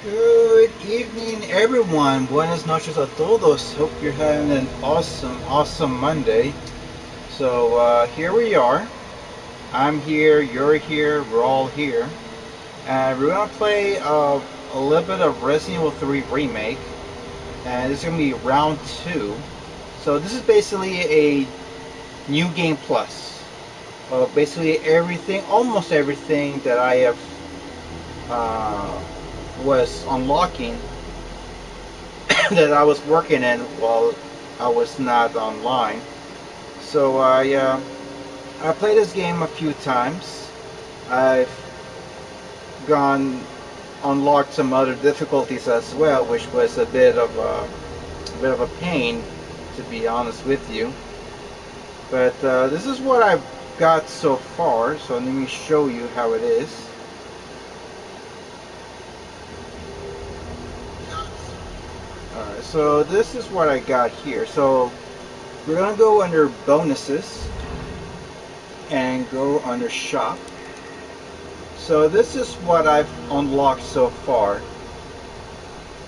Good evening, everyone. Buenas noches a todos. Hope you're having an awesome Monday. Here we are. I'm here, you're here, we're all here. And we're going to play a little bit of Resident Evil 3 Remake. And this is going to be round 2. So this is basically a new game plus. Basically everything, almost everything that I have uh, was unlocking that I was working in while I was not online. So I played this game a few times. I've gone unlocked some other difficulties as well, which was a bit of a pain, to be honest with you. But this is what I've got so far. So let me show you how it is. Alright, so this is what I got here. So we're gonna go under bonuses and go under shop. So this is what I've unlocked so far.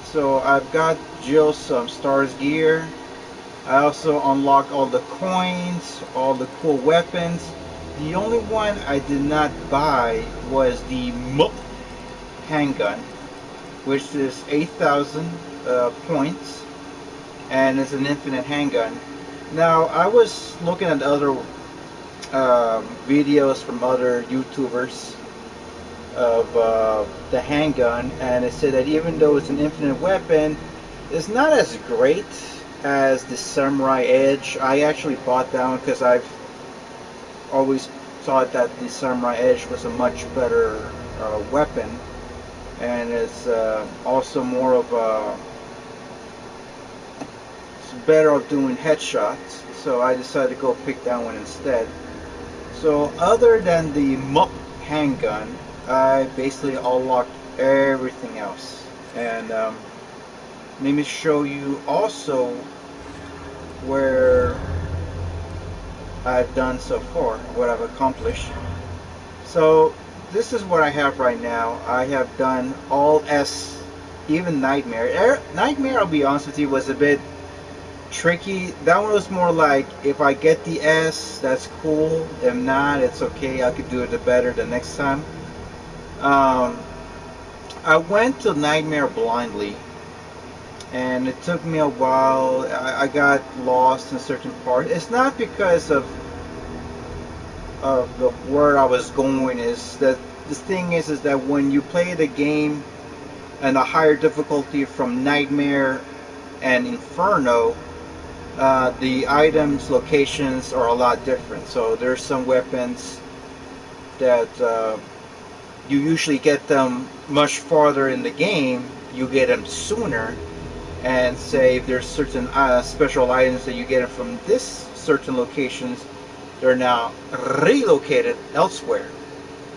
So I've got Jill some stars gear. I also unlocked all the coins, all the cool weapons. The only one I did not buy was the MUP handgun, which is 8,000 points, and it's an infinite handgun. Now I was looking at other videos from other YouTubers of the handgun, and it said that even though it's an infinite weapon, it's not as great as the Samurai Edge. I actually bought that one because I've always thought that the Samurai Edge was a much better weapon, and it's also more of a it's better at doing headshots. So I decided to go pick that one instead. So other than the MUP handgun, I basically unlocked everything else. And let me show you also where I've done so far, what I've accomplished. So this is what I have right now. I have done all S, even Nightmare. Nightmare, I'll be honest with you, was a bit tricky. That one was more like, if I get the S, that's cool. If not, it's okay. I could do it better the next time. Um, I went to Nightmare blindly, and it took me a while. I got lost in certain parts. It's not because of the where I was going. Is that the thing is that when you play the game and a higher difficulty from Nightmare and Inferno, the items locations are a lot different. So there's some weapons that you usually get them much farther in the game. You get them sooner, and say if there's certain special items that you get from this certain locations, they're now relocated elsewhere.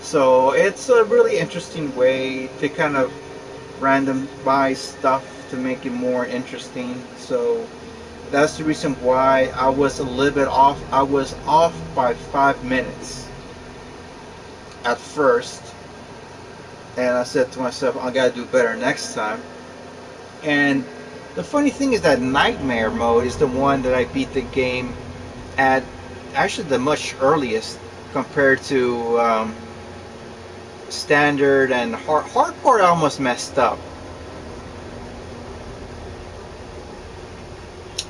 So it's a really interesting way to kind of randomize stuff to make it more interesting. So that's the reason why I was a little bit off. I was off by 5 minutes at first, and I said to myself, I gotta do better next time. And the funny thing is that Nightmare mode is the one that I beat the game at actually the much earliest compared to standard and hardcore. I almost messed up.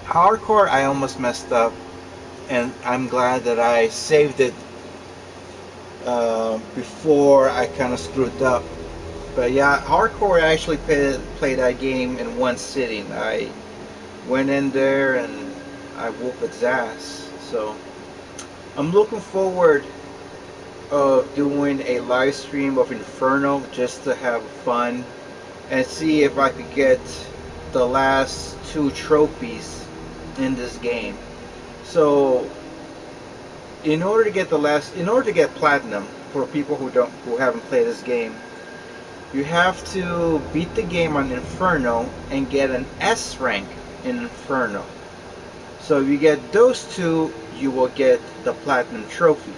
Hardcore, I almost messed up, and I'm glad that I saved it before I kind of screwed up. But yeah, hardcore, I actually played that game in one sitting. I went in there and I whooped its ass. So I'm looking forward of doing a live stream of Inferno just to have fun and see if I could get the last two trophies in this game. So in order to get platinum, for people who haven't played this game, you have to beat the game on Inferno and get an S rank in Inferno. So if you get those two, you will get the platinum trophy.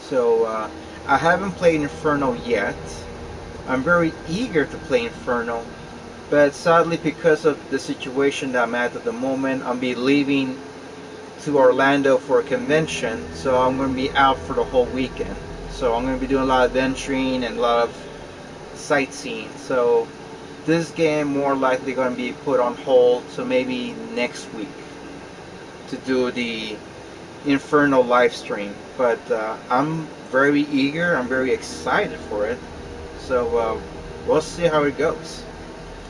So I haven't played Inferno yet, I'm very eager to play Inferno, but sadly because of the situation that I'm at the moment, I'll be leaving to Orlando for a convention, so I'm going to be out for the whole weekend. So I'm going to be doing a lot of venturing and a lot of sightseeing. So this game more likely going to be put on hold, so maybe next week to do the Inferno live stream. But I'm very eager, I'm very excited for it. So we'll see how it goes.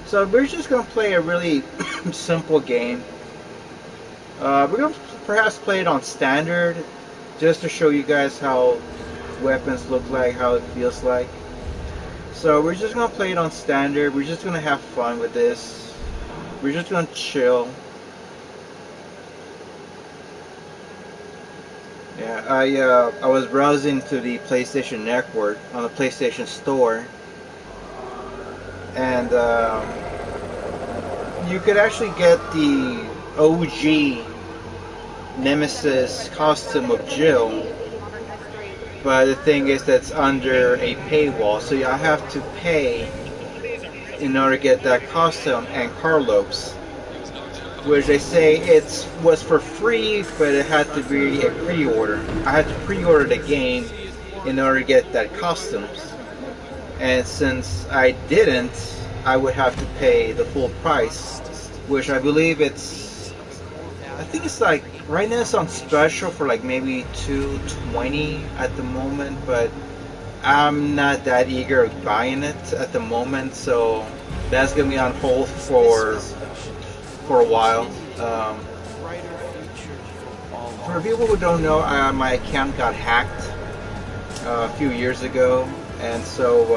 So we're just going to play a really simple game. We're going to perhaps play it on standard, just to show you guys how weapons look like, how it feels like. So we're just going to play it on standard. We're just going to have fun with this. We're just going to chill. Yeah, I was browsing to the PlayStation Network on the PlayStation Store, and you could actually get the OG Nemesis costume of Jill, but the thing is that's under a paywall, so I have to pay in order to get that costume and Carlos, which they say it was for free, but it had to be a pre-order. I had to pre-order the game in order to get that costumes, and since I didn't, I would have to pay the full price, which I believe I think it's like right now it's on special for like maybe $220 at the moment, but I'm not that eager of buying it at the moment, so that's gonna be on hold for a while. For people who don't know, my account got hacked a few years ago, and so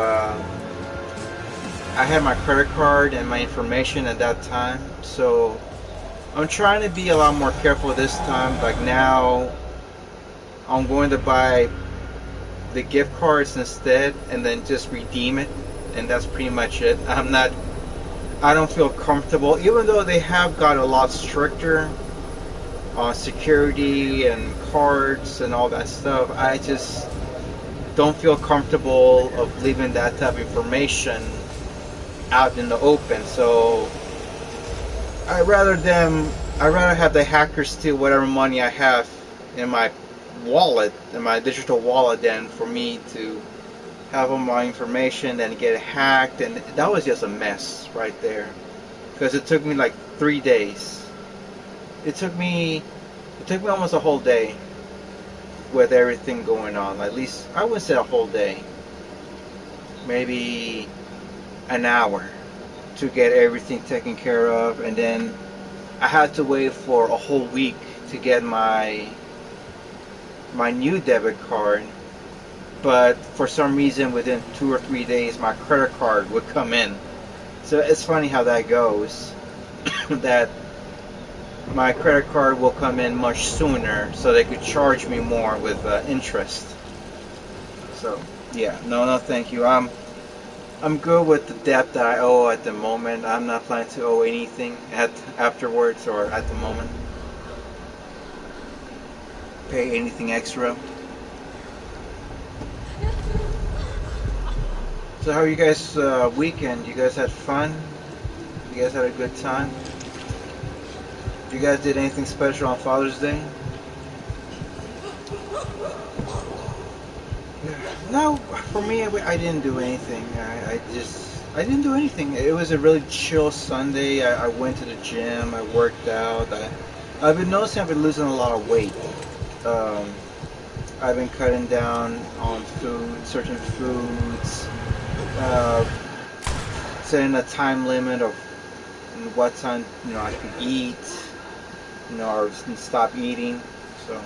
I had my credit card and my information at that time, so I'm trying to be a lot more careful this time. Like now, I'm going to buy the gift cards instead and then just redeem it, and that's pretty much it. I don't feel comfortable, even though they have got a lot stricter on security and cards and all that stuff. I just don't feel comfortable of leaving that type of information out in the open. So I'd rather have the hackers steal whatever money I have in my wallet, in my digital wallet, than for me to have all my information and get hacked. And that was just a mess right there, because it took me like 3 days. It took me almost a whole day with everything going on. At least I wouldn't say a whole day, maybe an hour to get everything taken care of, and then I had to wait for a whole week to get my new debit card. But for some reason, within 2 or 3 days, my credit card would come in. So it's funny how that goes. That my credit card will come in much sooner, so they could charge me more with interest. So yeah, no, thank you. I'm good with the debt that I owe at the moment. I'm not planning to owe anything afterwards or at the moment. Pay anything extra. So how are you guys weekend? You guys had fun? You guys had a good time? You guys did anything special on Father's Day? No, for me, I didn't do anything. I didn't do anything. It was a really chill Sunday. I went to the gym. I worked out. I've been noticing I've been losing a lot of weight. I've been cutting down on certain foods, setting a time limit of what time I could eat, or stop eating. So.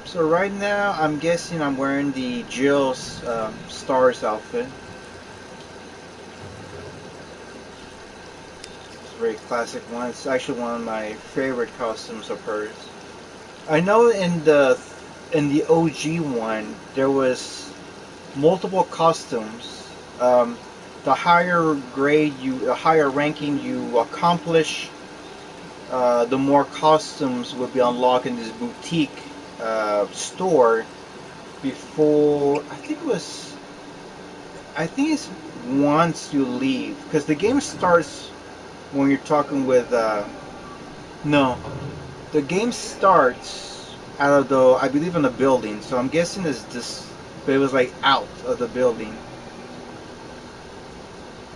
So right now, I'm guessing I'm wearing the Jill's Stars outfit. It's a very classic one. It's actually one of my favorite costumes of hers. I know in the OG one there was multiple costumes. the higher grade the higher ranking you accomplish, the more costumes will be unlocked in this boutique store. Before I think it's once you leave, because the game starts when you're talking with no, the game starts out of the, I believe, in the building. So I'm guessing it's just, but it was like out of the building,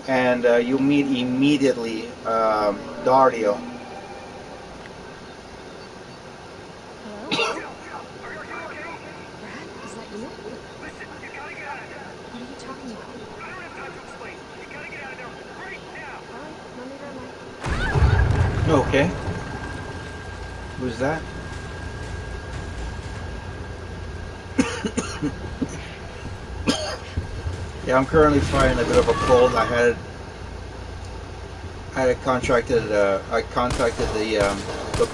and you meet immediately Dario. Hello? Brad, is that you? Listen, you gotta get out of there. What are you talking about? I don't have time to explain. You gotta get out of there right now. Alright, let me grab my... Okay, who's that? Yeah, I'm currently fighting a bit of a cold. I contacted the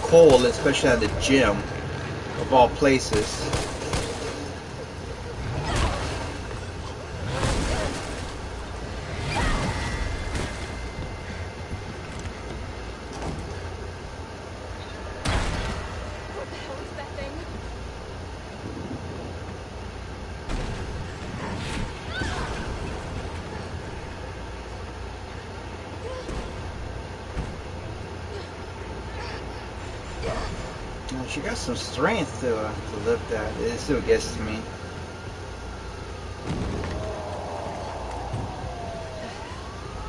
cold, especially at the gym, of all places. What the hell is that thing? She got some strength to lift that. It still gets to me.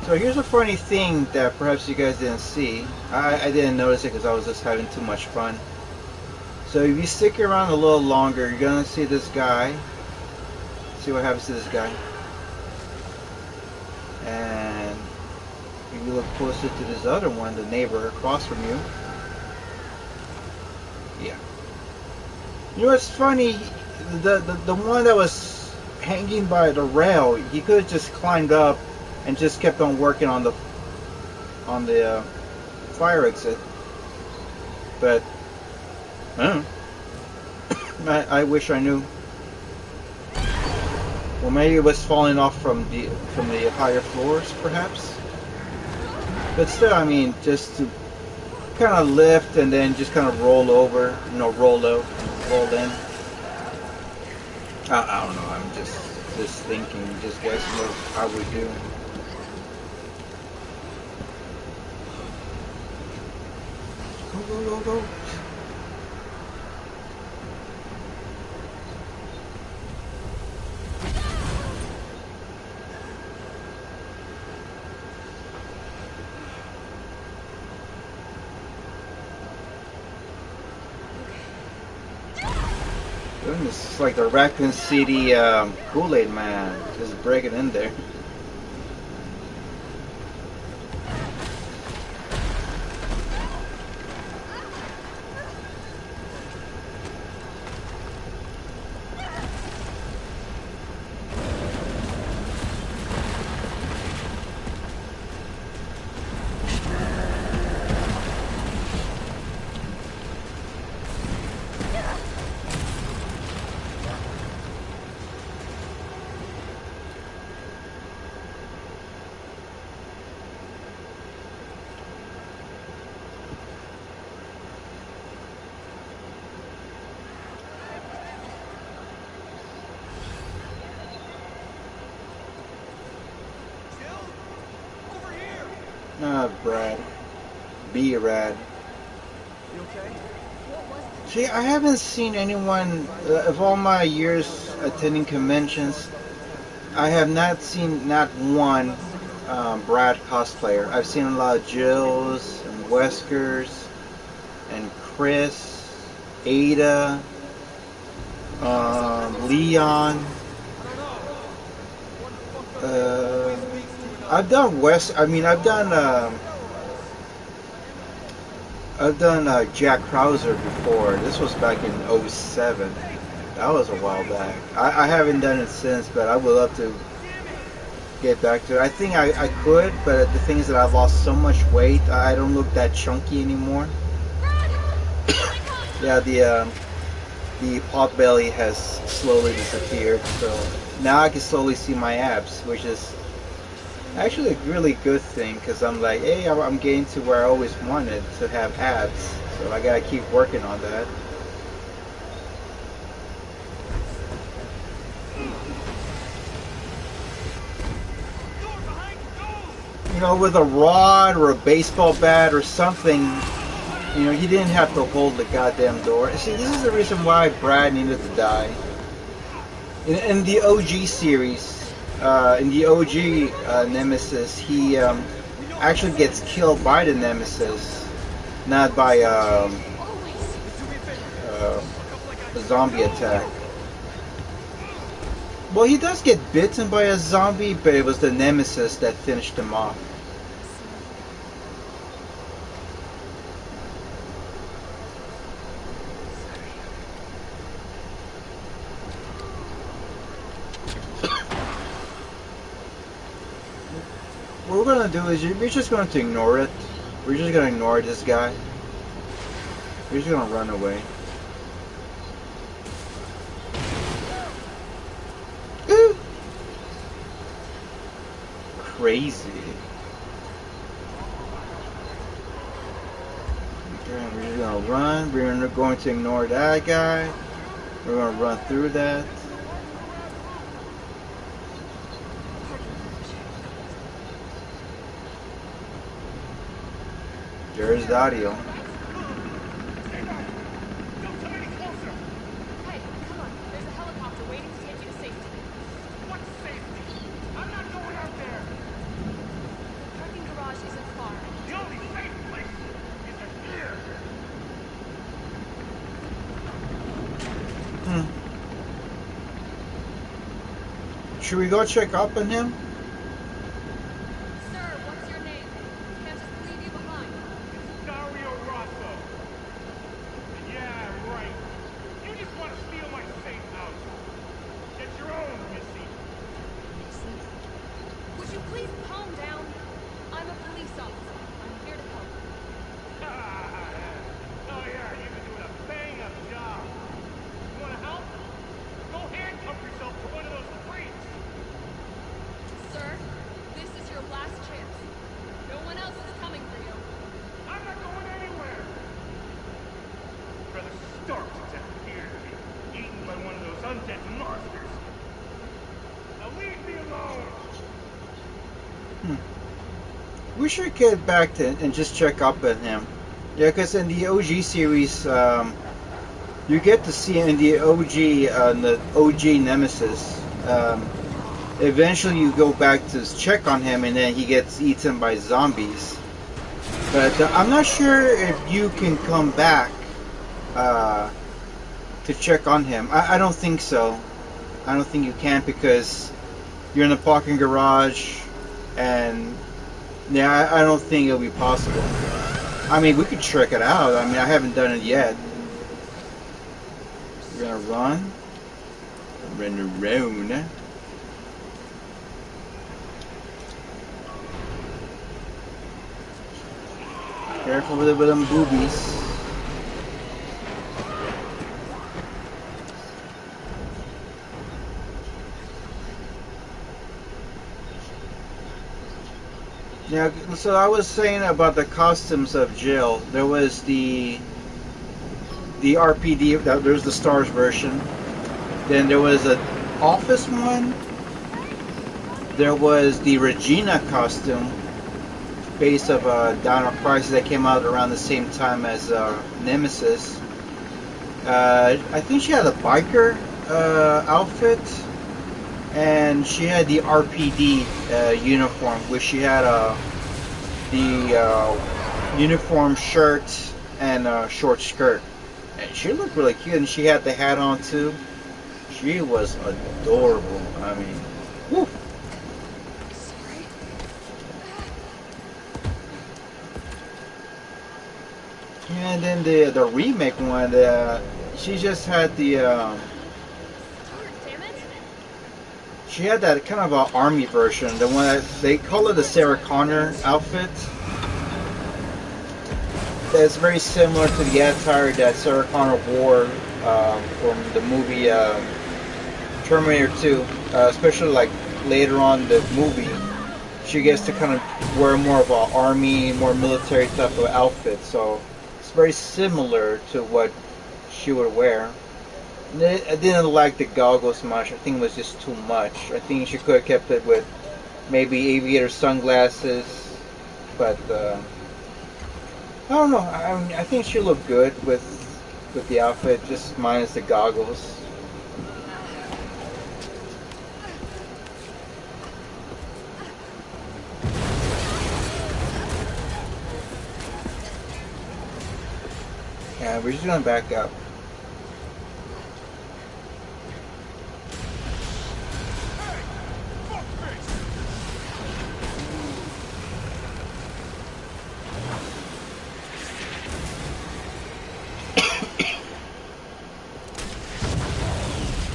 So here's a funny thing that perhaps you guys didn't see. I didn't notice it because I was just having too much fun. So if you stick around a little longer, you're gonna see this guy. See what happens to this guy. And if you look closer to this other one, the neighbor across from you. Yeah. You know what's funny? The one that was hanging by the rail, he could have just climbed up and just kept on working on the fire exit. But I wish I knew. Well, maybe it was falling off from the higher floors, perhaps. But still, I mean, just to kind of lift and then just kind of roll over, roll out, roll in. I don't know. I'm just thinking, just guessing what I would do. Go, go, go, go. Goodness, it's like the Raccoon City Kool-Aid Man just breaking in there. Brad. Be Rad. You okay? See, I haven't seen anyone, of all my years attending conventions, I have not seen not one Brad cosplayer. I've seen a lot of Jills and Weskers and Chris, Ada, Leon. I've done I've done Jack Krauser before. This was back in '07. That was a while back. I haven't done it since, but I would love to get back to it. I think I could, but the thing is that I've lost so much weight. I don't look that chunky anymore. Yeah, the pot belly has slowly disappeared, so now I can slowly see my abs, which is Actually, a really good thing because I'm like, hey, I'm getting to where I always wanted to have abs, so I gotta keep working on that. You know, with a rod or a baseball bat or something, you know, he didn't have to hold the goddamn door. See, this is the reason why Brad needed to die. In the OG series, in the OG Nemesis, he actually gets killed by the Nemesis, not by a zombie attack. Well, he does get bitten by a zombie, but it was the Nemesis that finished him off. What we're gonna do is we're just going to ignore it. We're just gonna ignore this guy. We're just gonna run away. Ooh. Crazy. Okay, we're just gonna run. We're going to ignore that guy. We're gonna run through that. There's the audio. Don't come any closer! Hey, come on. There's a helicopter waiting to take you to safety. What safety? I'm not going out there! The parking garage isn't far. The only safe place is in here! Should we go check up on him? Sir, what's your name? Can't just leave you behind. It's Dario Rosso. Yeah, right. You just want to steal my safe house. Get your own, Missy. Would you please calm down? I'm a police officer. I'm here to help. Oh yeah, you've been doing a bang-up job. You want to help? Go handcuff yourself to one of those freaks. Sir, this is your last chance. No one else is coming for you. I'm not going anywhere. Rather starve to death here than be eaten by one of those undead monsters. Now leave me alone. We should get back to and just check up on him. Yeah, because in the OG series, you get to see in the OG Nemesis. Eventually, you go back to check on him, and then he gets eaten by zombies. But I'm not sure if you can come back to check on him. I don't think so. I don't think you can because you're in a parking garage, and yeah, I don't think it'll be possible. I mean, we could check it out. I mean, I haven't done it yet. We're gonna run around. Careful with them boobies. Yeah, so I was saying about the costumes of Jill. There was the RPD. There's the Stars version. Then there was an Office one. There was the Regina costume, based of Dino Crisis that came out around the same time as Nemesis. I think she had a biker outfit, and she had the RPD uniform, which she had the uniform shirt and short skirt. And she looked really cute, and she had the hat on too. She was adorable. I mean, whew. Sorry. And then the remake one, she just had the Damn it. she had that kind of a army version, the one that they call it the Sarah Connor outfit. That's very similar to the attire that Sarah Connor wore from the movie Terminator 2, especially like later on the movie. she gets to kind of wear more of a army, more military type of outfit. So it's very similar to what she would wear. I didn't like the goggles much. I think it was just too much. I think she could have kept it with maybe aviator sunglasses, but I don't know. I think she looked good with the outfit, just minus the goggles. Yeah, we're just gonna back up.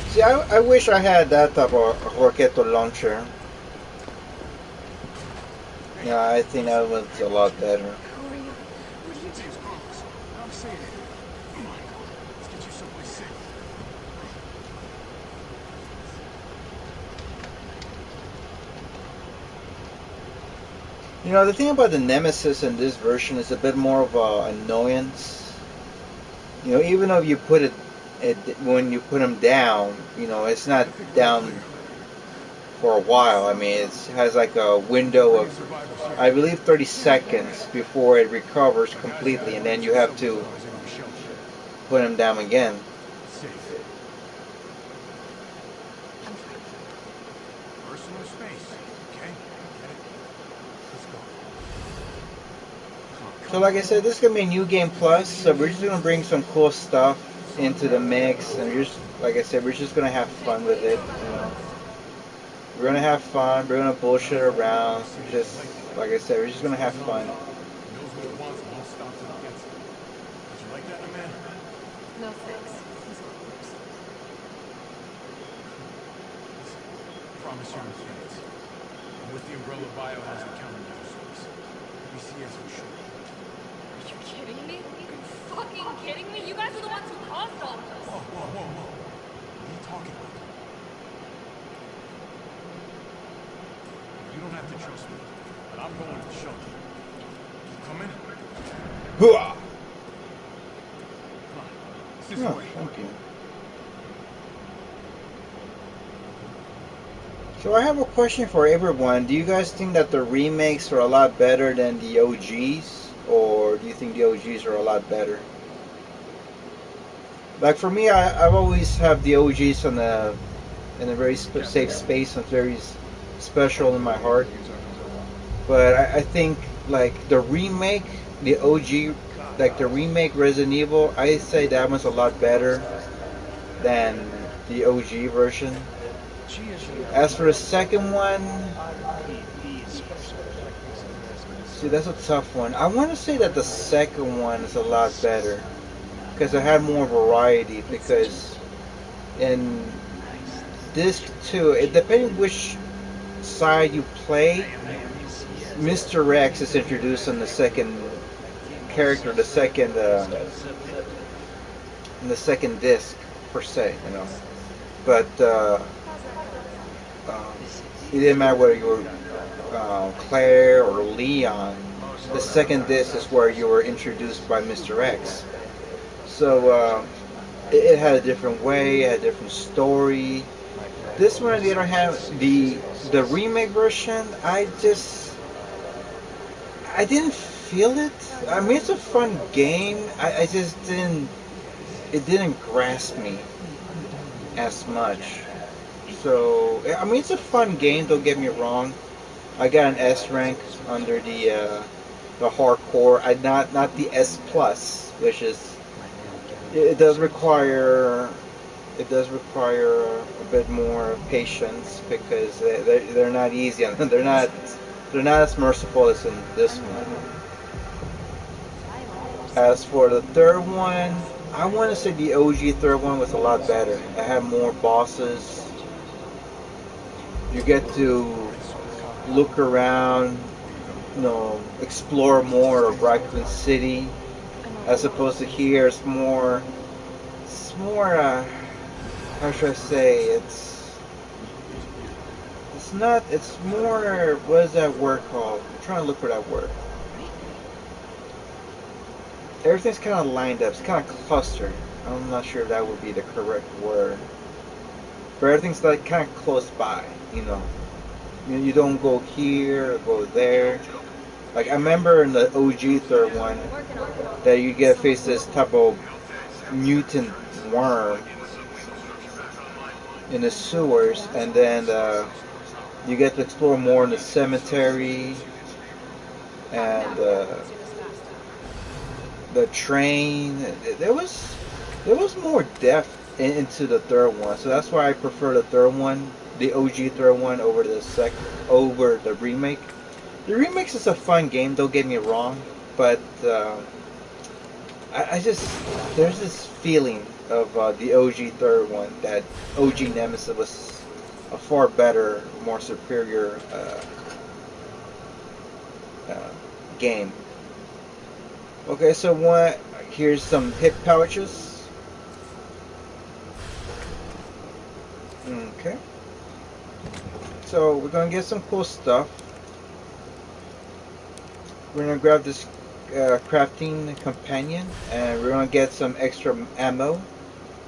See, I wish I had that type of rocket launcher. Yeah, I think that was a lot better. Who are you? What are you doing? I'm saying it. Come on. Let's get you someplace safe. You know, the thing about the Nemesis in this version is a bit more of a annoyance. You know, even though you put it when you put him down, you know, it's not down for a while. I mean, it has like a window of, I believe, 30 seconds before it recovers completely, and then you have to put him down again. Personal space, okay? Get it? Let's go. So like I said, this is going to be a new game plus, so we're just going to bring some cool stuff into the mix, and we're just, like I said, we're just going to have fun with it, you know. We're going to have fun, we're going to bullshit around, just, like I said, we're just going to have fun. Knows what he wants and won't stop till he gets it. Did you like that, my man? No thanks. He's all yours. Listen, promise you're in France. I'm with the Umbrella Biohazard countermeasure service. BCS for sure. Are you kidding me? Are you fucking kidding me? You guys are the ones who caused all this. Whoa. What are you talking about? You don't have to trust me, but I'm going to the shelter. You coming? Hooah! Come on. It's this Oh, way. thank you. So I have a question for everyone. Do you guys think that the remakes are a lot better than the OGs? Or do you think the OGs are a lot better? Like for me, I've always have the OGs in a very safe space and very special in my heart. But I think like the remake, the OG, like the remake Resident Evil, I say that one's a lot better than the OG version. As for the second one, see, that's a tough one. I want to say that the second one is a lot better because it had more variety. Because in disc 2, it depending which side you play, Mr. X is introduced in the second character, in the second disc per se, you know. But it didn't matter whether you were Claire or Leon. The second disc is where you were introduced by Mr. X. So it had a different way, it had a different story. This one, on the other hand, the remake version, I didn't feel it. I mean, it's a fun game. I just didn't. It didn't grasp me as much. So I mean, it's a fun game. Don't get me wrong. I got an S rank under the hardcore. I not the S plus, which is it does require a bit more patience because they're not easy and they're not as merciful as in this one. As for the third one, I want to say the OG third one was a lot better. It had more bosses. You get to look around, you know, explore more of Raccoon City, as opposed to here. It's more. How should I say? It's it's not. It's more. What is that word called? I'm trying to look for that word. Everything's kind of lined up. It's kind of clustered. I'm not sure if that would be the correct word. But everything's like kind of close by. You know. You don't go here or go there. Like I remember in the OG third one that you get to face this type of mutant worm in the sewers, and then you get to explore more in the cemetery and the train. There was more depth into the third one, so that's why I prefer the third one, the OG third one, over the remake. The remake is a fun game. Don't get me wrong, but I just there's this feeling of the OG third one that OG Nemesis was a far better, more superior uh, game. Okay, so here's some hip pouches. Okay, so we're gonna get some cool stuff. We're gonna grab this crafting companion, and we're gonna get some extra ammo.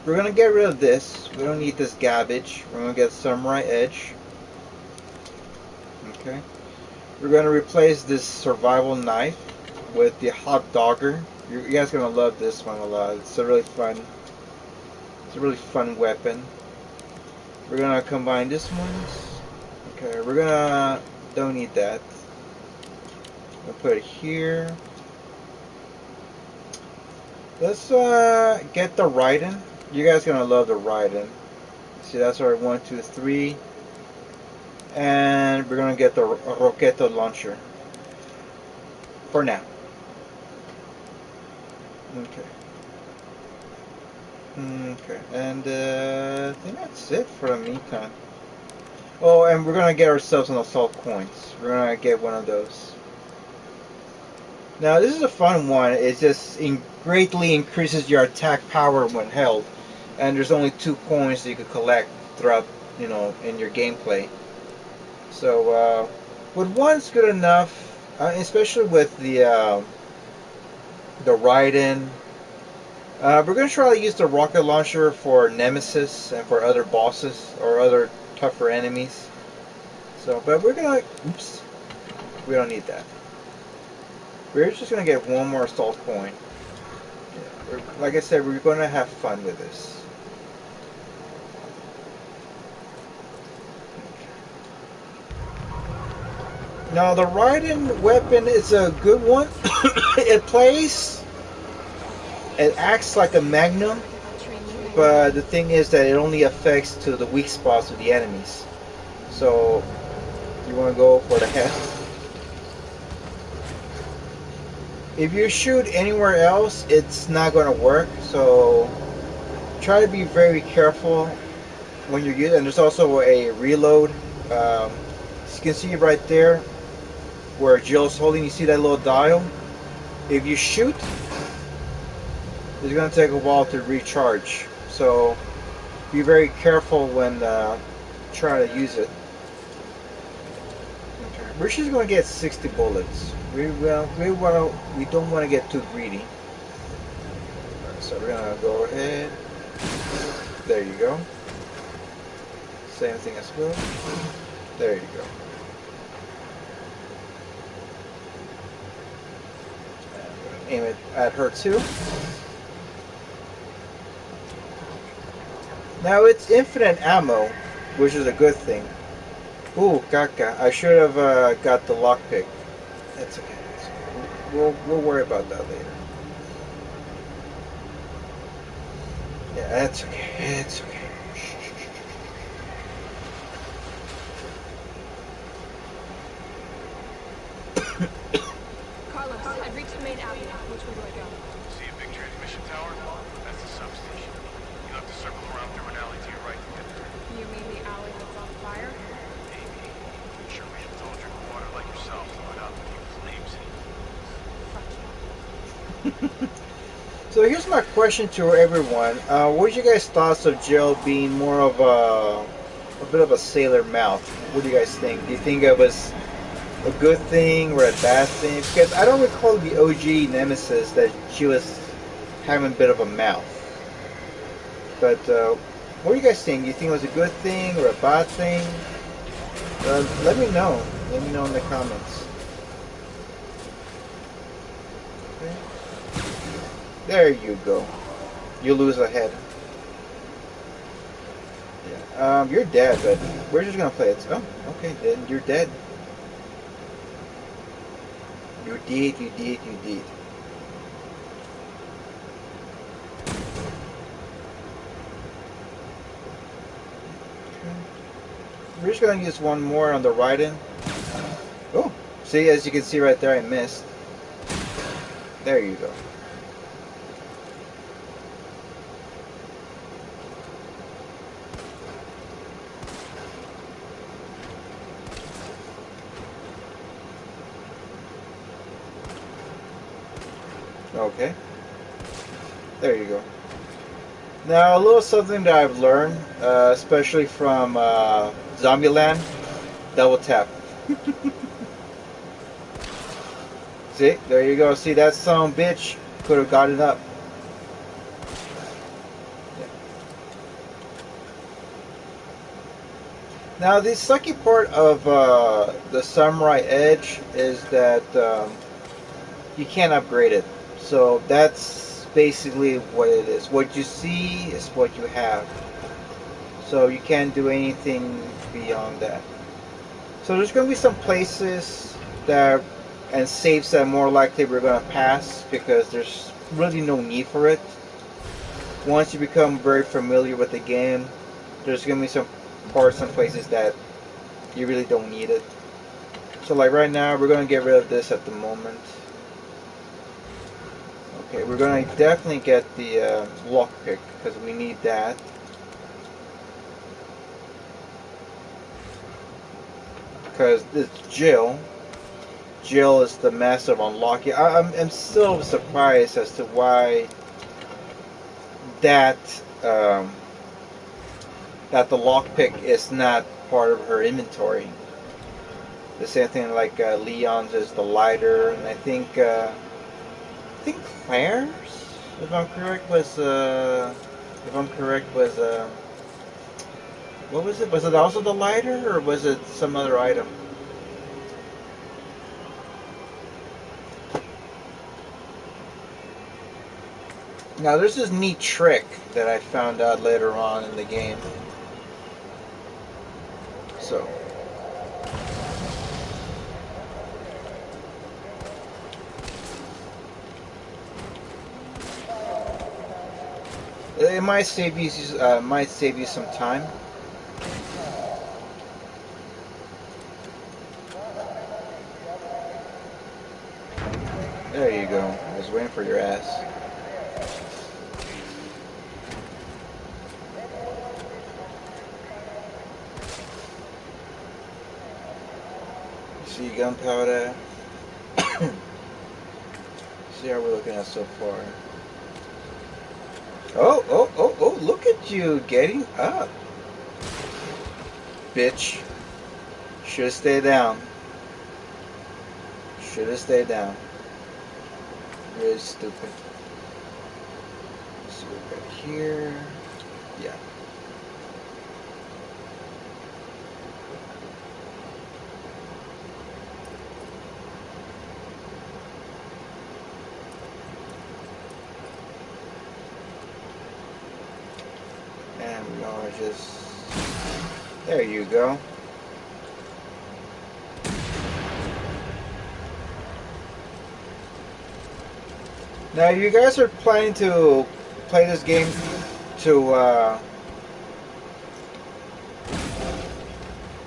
We're gonna get rid of this. We don't need this garbage. We're gonna get Samurai Edge. Okay. We're gonna replace this survival knife with the hot dogger. You guys are gonna love this one a lot. It's a really fun. It's a really fun weapon. We're gonna combine this ones. Okay. We're gonna don't need that. We'll put it here. Let's get the Raiden. You guys are gonna love the Raiden. See, that's our 1, 2, 3, and we're gonna get the Roqueta launcher for now. Okay. Okay, and I think that's it for the meantime. Oh, and we're gonna get ourselves an assault coins. We're gonna get one of those. Now this is a fun one. It just greatly increases your attack power when held, and there's only 2 coins that you could collect throughout, in your gameplay. So, with one's good enough, especially with the Raiden. We're gonna try to use the rocket launcher for Nemesis and for other bosses or other tougher enemies. So, but we're gonna. Oops, we don't need that. We're just gonna get one more assault coin. Yeah, like I said, we're gonna have fun with this. Now the Raiden weapon is a good one. It acts like a magnum, but the thing is that it only affects to the weak spots of the enemies. So you want to go for the head. If you shoot anywhere else, it's not going to work. So try to be very careful when you're using. And there's also a reload. As you can see right there, where Jill's holding. You see that little dial? If you shoot, it's going to take a while to recharge. So be very careful when trying to use it. Okay. We're just going to get 60 bullets. We don't want to get too greedy. Right, so we're going to go ahead. There you go. Same thing as well. There you go. Aim it at her too. Now it's infinite ammo, which is a good thing. Ooh, caca. I should have got the lockpick. That's okay. We'll worry about that later. Yeah, that's okay. It's okay. Carlos, I've reached the main avenue. Which way do I go? See a big transmission tower? That's the substation. You'll have to circle around through an alley to your right to get there. You mean the alley that's on fire? Maybe. Sure we have told drink water like yourself to put out the flames. So here's my question to everyone. What are you guys' thoughts of Jill being more of bit of a sailor mouth. What do you guys think? Do you think it was a good thing or a bad thing? Because I don't recall the OG Nemesis that she was having a bit of a mouth. But what do you guys think? Do you think it was a good thing or a bad thing? Let me know. Let me know in the comments. Okay. There you go. You lose a head. Yeah. You're dead, but we're just gonna play it. Oh, okay. Then you're dead. You did. You did. You did. We're just gonna use one more on the right end. Oh, see, as you can see right there, I missed. There you go. Okay. There you go. Now, a little something that I've learned, especially from Zombieland, double tap. See, there you go. See, that son of a bitch could have gotten up. Yeah. Now, the sucky part of the Samurai Edge is that you can't upgrade it. So that's basically what it is. What you see is what you have. So you can't do anything beyond that. So there's going to be some places that and saves that more likely we're going to pass because there's really no need for it. Once you become very familiar with the game, there's going to be some parts and places that you really don't need it. So like right now, we're going to get rid of this at the moment. Okay, we're going to definitely get the lockpick because we need that. Because it's Jill. Jill is the master of unlocking. I'm still surprised as to why that that the lockpick is not part of her inventory. The same thing like Leon's is the lighter, and I think Claire's, if I'm correct, was what was it? Was it also the lighter, or was it some other item? Now, there's this neat trick that I found out later on in the game. So, it might save you some time. There you go. I was waiting for your ass. See gunpowder. See how we're looking at so far. Oh, look at you getting up. Bitch. Should've stayed down. Should've stayed down. Really stupid. Let's see what we got here. Yeah. And we are just... There you go. Now, you guys are planning to play this game to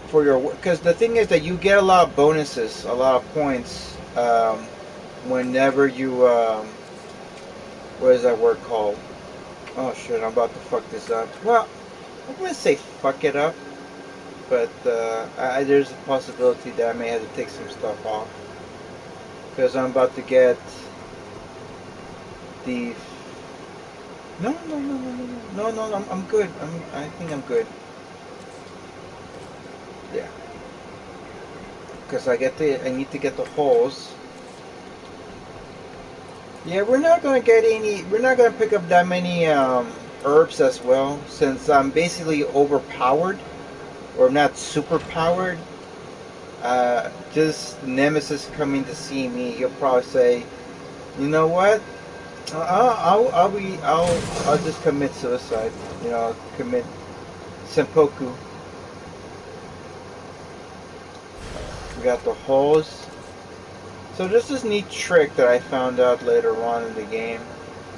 for your, because the thing is that you get a lot of bonuses, a lot of points whenever you what is that word called? Oh shit! I'm about to fuck this up. Well, I wouldn't say fuck it up, but there's a possibility that I may have to take some stuff off because I'm about to get the no, I'm good. I think I'm good. because I need to get the holes. Yeah, we're not gonna get any. We're not gonna pick up that many herbs as well, since I'm basically overpowered, or not super powered. Just Nemesis coming to see me, he'll probably say, "You know what? I'll just commit suicide. You know, commit seppuku." We got the holes. So there's this neat trick that I found out later on in the game.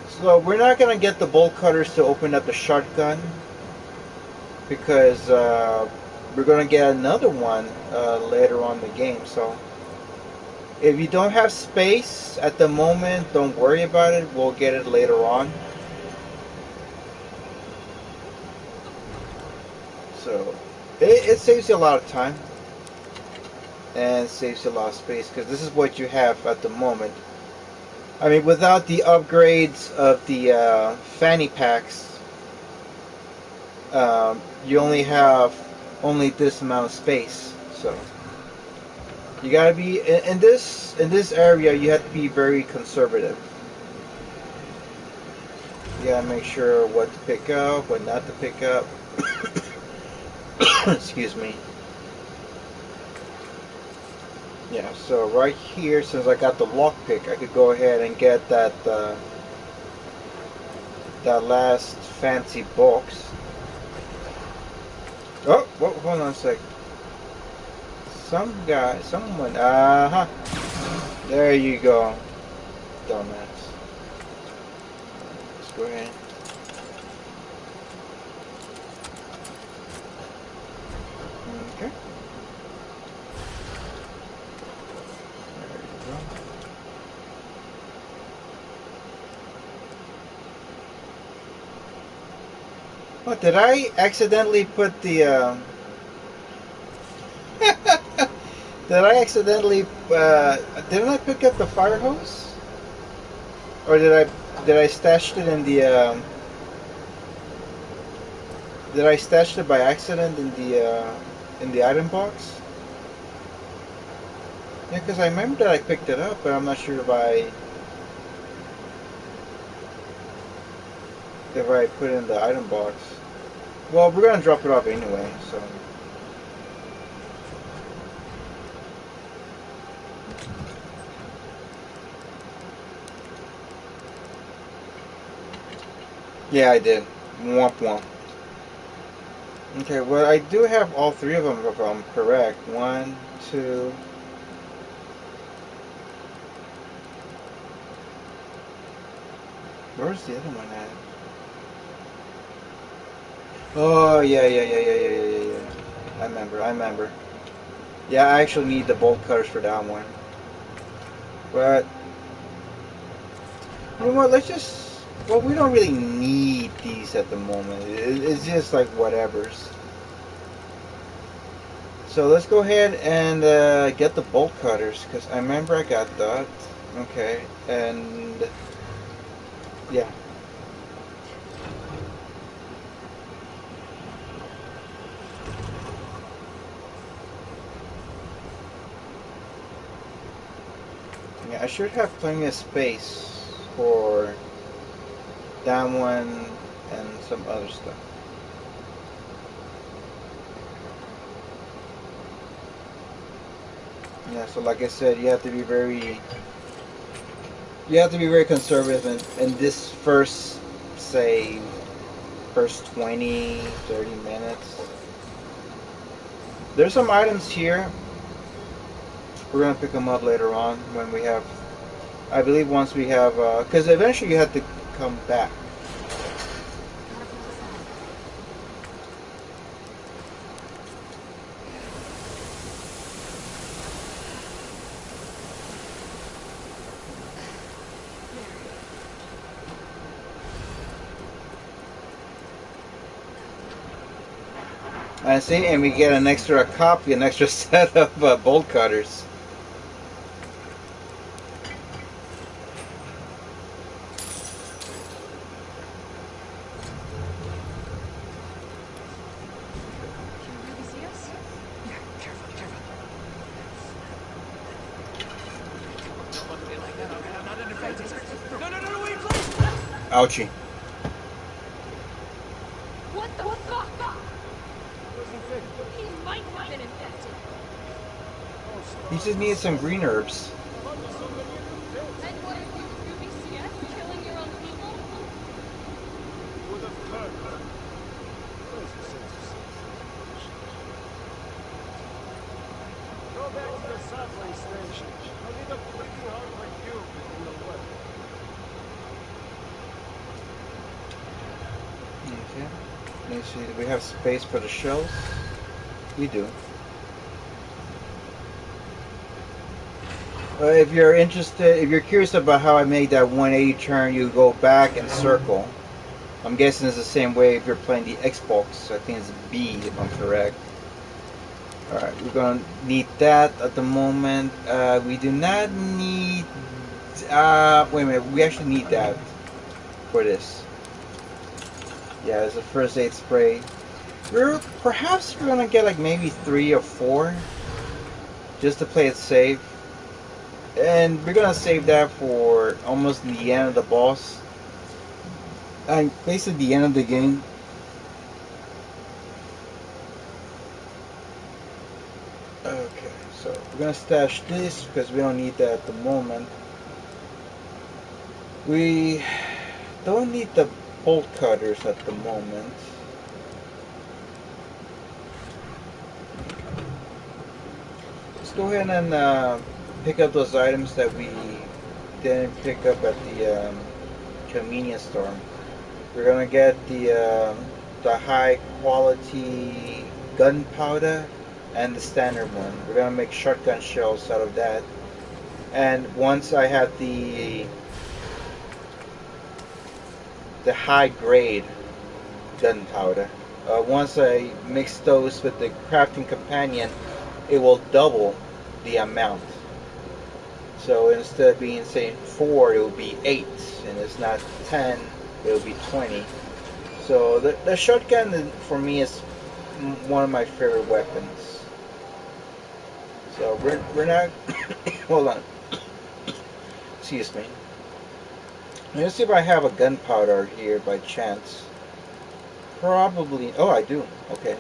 So we're not gonna get the bolt cutters to open up the shotgun, because we're gonna get another one later on in the game. So if you don't have space at the moment, don't worry about it. We'll get it later on. So it saves you a lot of time, and saves you a lot of space, because this is what you have at the moment. I mean, without the upgrades of the fanny packs, you only have only this amount of space. So you gotta be in this area. You have to be very conservative. You gotta make sure what to pick up, what not to pick up. Excuse me. Yeah. So right here, since I got the lockpick, I could go ahead and get that last fancy box. Oh, hold on a sec. Someone, there you go, dumbass. Let's go ahead. Okay. There you go. What, did I accidentally put the, did I accidentally, didn't I pick up the fire hose? Or did I stash it in the, did I stash it by accident in the item box? Yeah, because I remember that I picked it up, but I'm not sure if I put it in the item box. Well, we're gonna drop it off anyway, so. Yeah, I did. Womp womp. Okay, well, I do have all three of them, if I'm correct. One, two. Where's the other one at? Oh, yeah. I remember. Yeah, I actually need the bolt cutters for that one. But, you know what, let's just... Well, we don't really need these at the moment. It's just like whatevers. So let's go ahead and get the bolt cutters, because I remember I got that. Okay, and... Yeah. Yeah, I should have plenty of space for that one and some other stuff. Yeah, so like I said, you have to be very conservative in this first, say, first 20, 30 minutes. There's some items here. We're gonna pick them up later on when we have, I believe once we have, because eventually you have to come back. I see, and we get an extra copy, an extra set of bolt cutters. Ouchie. What the fuck? He might have been infected. He just needed some green herbs. And what are you, Ruby CS, killing your own people? Would have hurt. Where's your sense of self-preservation? Go back to the subway station. I'll need a bleeding heart like you in the way. Okay. Let me see. Do we have space for the shells? We do. If you're interested, if you're curious about how I made that 180 turn, you go back and circle. I'm guessing it's the same way if you're playing the Xbox. I think it's B if I'm correct. Alright, we're going to need that at the moment. We do not need... wait a minute, we actually need that for this. Yeah, it's a first aid spray. Perhaps we're going to get like maybe 3 or 4 just to play it safe. And we're going to save that for almost the end of the boss. And basically the end of the game. Okay, so we're gonna stash this because we don't need that at the moment. We don't need the bolt cutters at the moment. Let's go ahead and pick up those items that we didn't pick up at the convenience store. We're gonna get the high quality gunpowder and the standard one. We're gonna make shotgun shells out of that. And once I have the high grade gunpowder, once I mix those with the crafting companion, it will double the amount. So instead of being say 4, it will be 8, and it's not 10, it will be 20. So the shotgun for me is one of my favorite weapons. So we're not. Hold on. Excuse me. Let's see if I have a gunpowder here by chance. Probably. Oh, I do. Okay.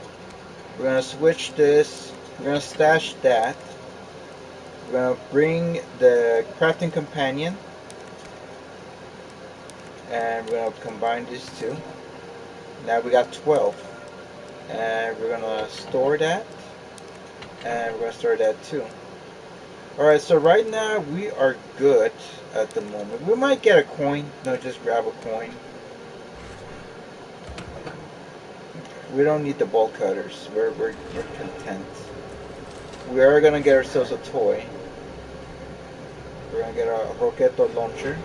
We're gonna switch this. We're gonna stash that. We're gonna bring the crafting companion, and we're gonna combine these two. Now we got 12, and we're gonna store that, and we're gonna store that too. Alright, so right now we are good at the moment. We might get a coin. No, just grab a coin. We don't need the bolt cutters. We're content. We are going to get ourselves a toy. We're going to get a Roqueto launcher.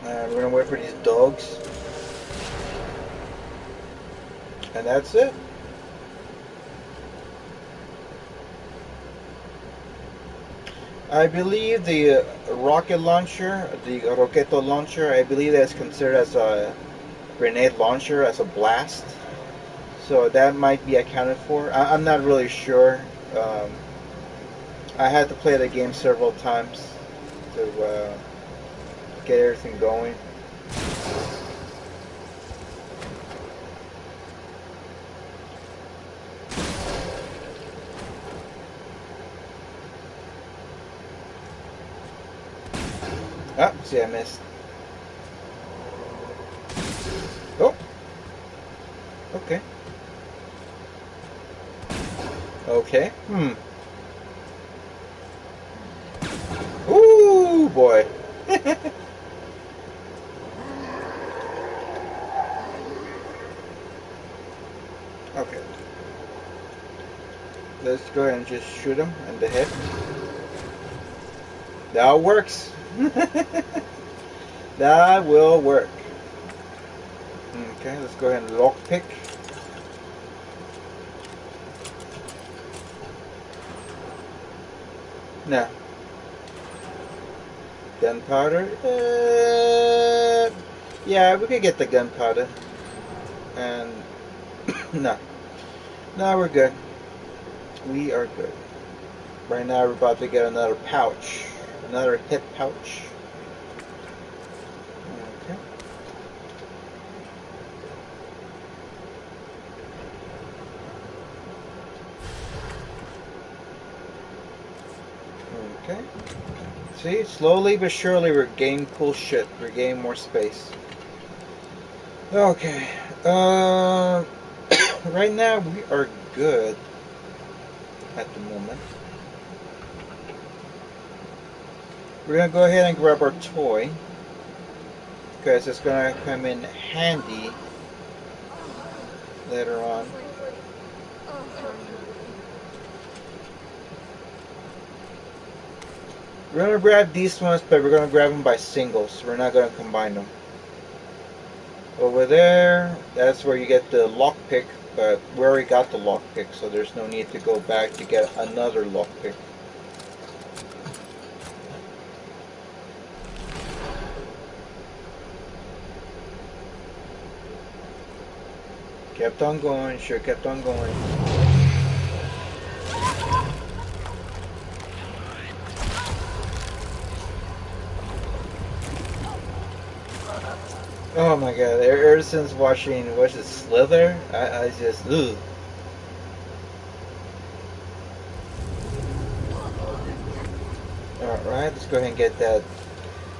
And we're going to wait for these dogs. And that's it. I believe the rocket launcher, the Roqueto launcher, I believe that's considered as a grenade launcher, as a blast. So that might be accounted for. I'm not really sure. I had to play the game several times to get everything going. Ah, see, I missed. Oh. Okay. Okay. Ooh, boy. Okay. Let's go ahead and just shoot him in the head. That works. That will work. Okay, let's go ahead and lockpick. Now, gunpowder. Yeah, we could get the gunpowder. And no, we're good. We are good. Right now we're about to get another pouch. Another hip pouch. Okay. Okay. See, slowly but surely we're gaining cool shit. We're gaining more space. Okay. Right now we are good at the moment. We're gonna go ahead and grab our toy because it's gonna come in handy later on. We're gonna grab these ones, but we're gonna grab them by singles. We're not gonna combine them. Over there, that's where you get the lockpick, but we already got the lockpick, so there's no need to go back to get another lockpick. Kept on going, sure kept on going. Oh my god, ever since watching, what's it, Slither? I just, ugh. Alright, let's go ahead and get that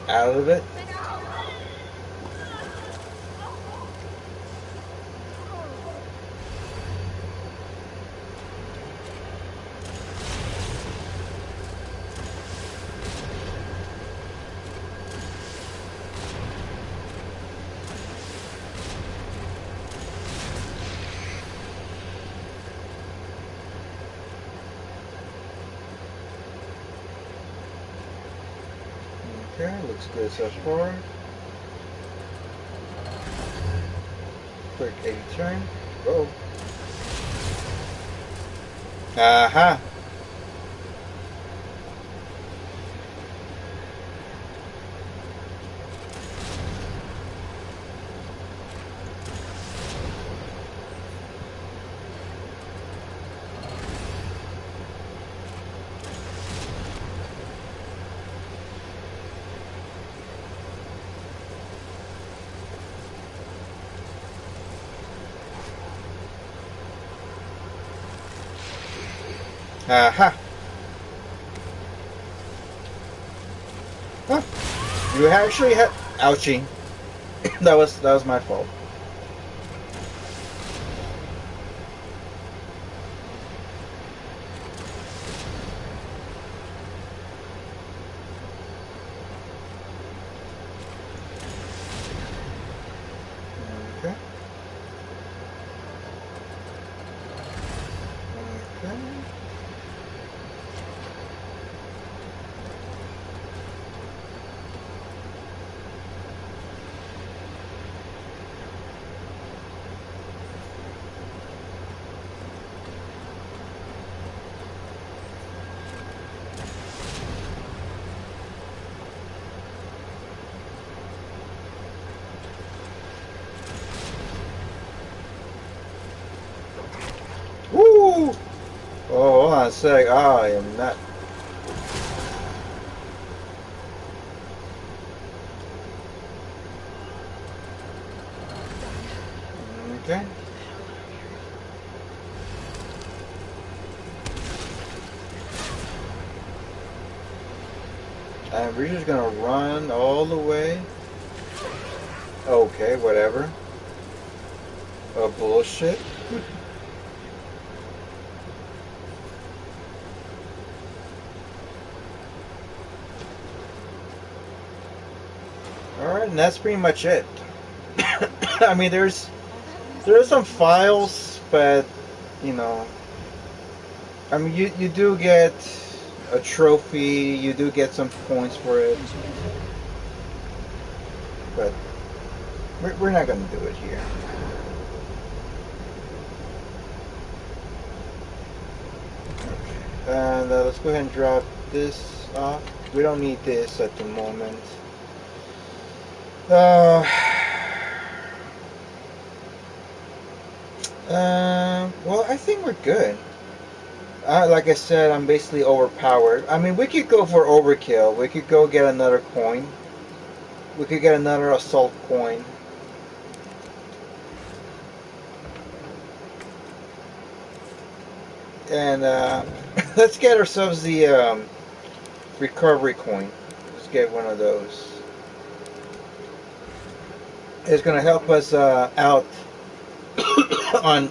out of it. Okay, looks good so far. Quick 80 turn. Whoa. Aha! Aha! Huh. You actually had, ouchie. that was my fault. Okay. Okay. Woo! Oh, hold on a sec. Oh, I am not. Okay. And we're just gonna run all the way. Okay, whatever. Oh, bullshit. Alright, and that's pretty much it. I mean, there's some files, but, you know, I mean, you do get a trophy, you do get some points for it, but we're not gonna do it here. And let's go ahead and drop this off. We don't need this at the moment. Well, I think we're good. Like I said, I'm basically overpowered. I mean, we could go for overkill. We could go get another coin. We could get another assault coin. And let's get ourselves the recovery coin. Let's get one of those. It's going to help us out on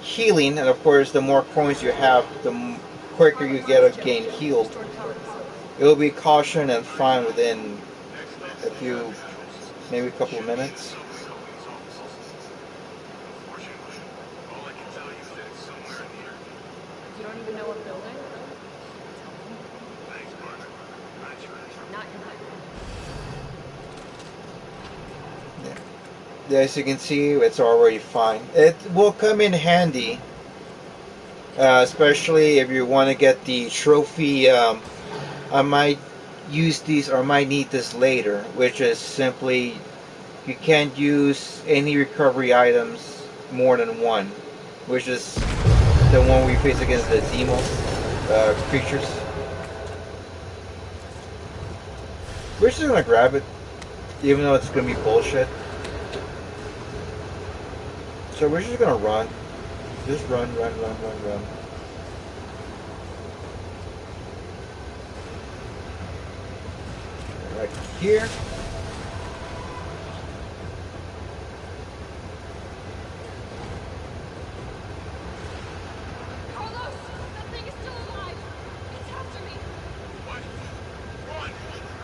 healing, and of course, the more coins you have, the quicker you get to gain healed. It will be caution and fine within a few, maybe a couple of minutes. You don't even know what building? Not in my Yeah. As you can see, it's already fine. It will come in handy, especially if you want to get the trophy. I might use these or might need this later, which is simply you can't use any recovery items more than one, which is the one we face against the demo creatures. We're just gonna grab it, even though it's gonna be bullshit. So we're just gonna run. Just run. Right here. Carlos! That thing is still alive! It's after me! What? Run!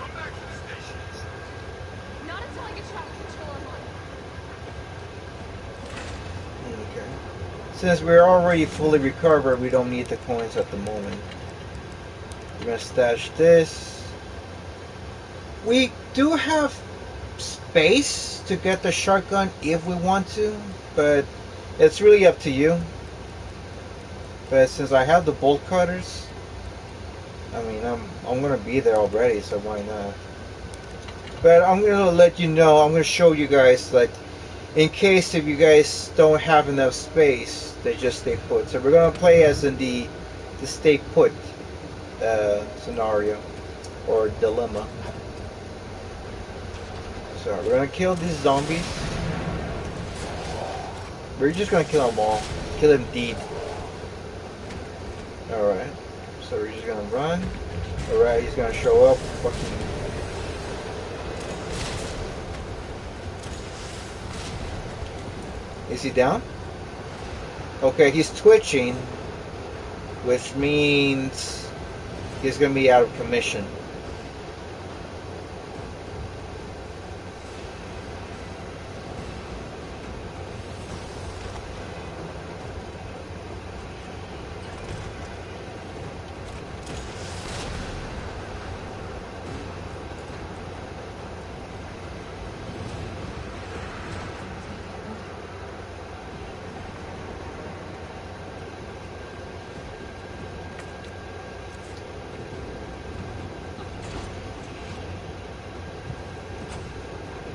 Come back to the station! Not until I get traffic control online. Okay. Since we're already fully recovered, we don't need the coins at the moment. We're gonna stash this. We do have space to get the shotgun if we want to, but it's really up to you. But since I have the bolt cutters, I mean, I'm gonna be there already, so why not? But I'm gonna let you know. I'm gonna show you guys, like, in case if you guys don't have enough space, they just stay put. So we're gonna play as in the stay put scenario or dilemma. So we're gonna kill these zombies. We're just gonna kill them all. Kill them dead. Alright. So we're just gonna run. Alright, he's gonna show up. Fucking. Is he down? Okay, he's twitching, which means he's gonna be out of commission.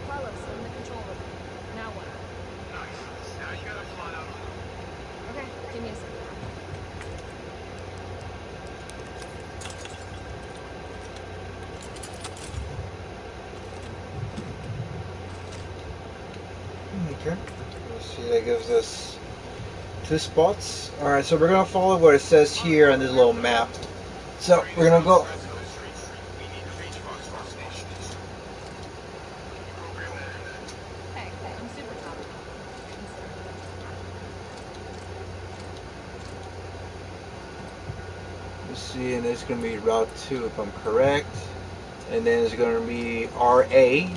Carlos, I'm in the control room. Now what? Nice. Now you gotta fly out. Okay, give me a second. Okay. Let's see, that gives us 2 spots. Alright, so we're gonna follow what it says here on this little map. So we're gonna go. We need to reach Foxtrot Station. Program that. Hey, I'm super top. Let's see, and it's gonna be Route 2 if I'm correct. And then it's gonna be RA.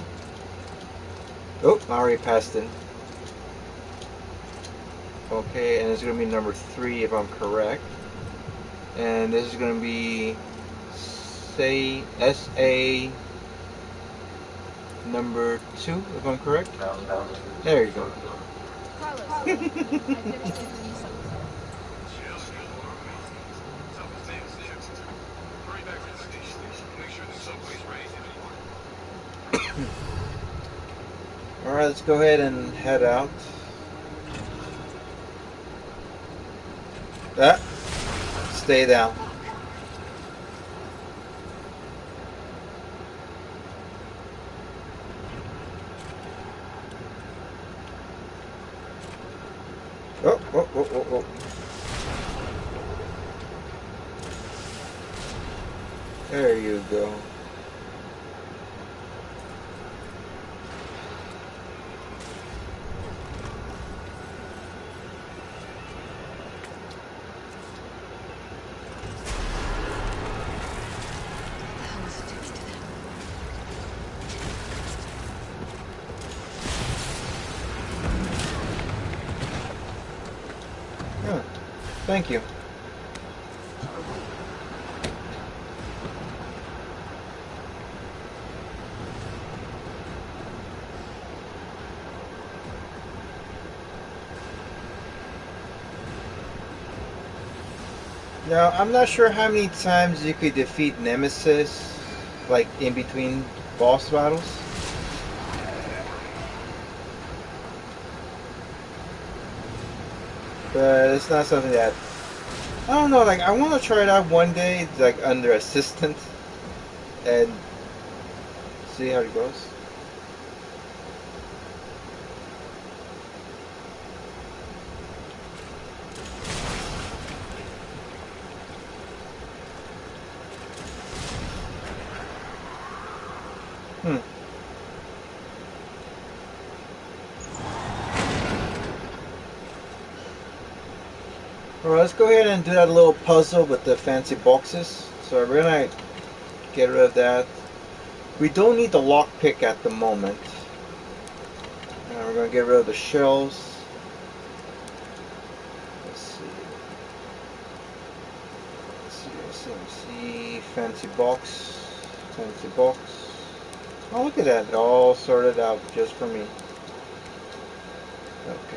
Oh, I already passed it. Okay, and it's gonna be number 3 if I'm correct. And this is gonna be say SA number 2 if I'm correct. There you go. Carlos, I've never seen you so Chill. Something's name's there. Hurry back to the station. Make sure the subway's ready if you want. Alright, let's go ahead and head out. stay down. Oh, oh, oh, oh, oh. There you go. Oh, thank you. Now, I'm not sure how many times you could defeat Nemesis, like in between boss battles. But it's not something that I don't know. Like I want to try it out one day, like under assistant, and see how it goes. Hmm. Alright, let's go ahead and do that little puzzle with the fancy boxes. So we're gonna get rid of that. We don't need the lockpick at the moment. And we're gonna get rid of the shells. Let's see. SMC, fancy box, fancy box. Oh, look at that! All sorted out just for me. Okay.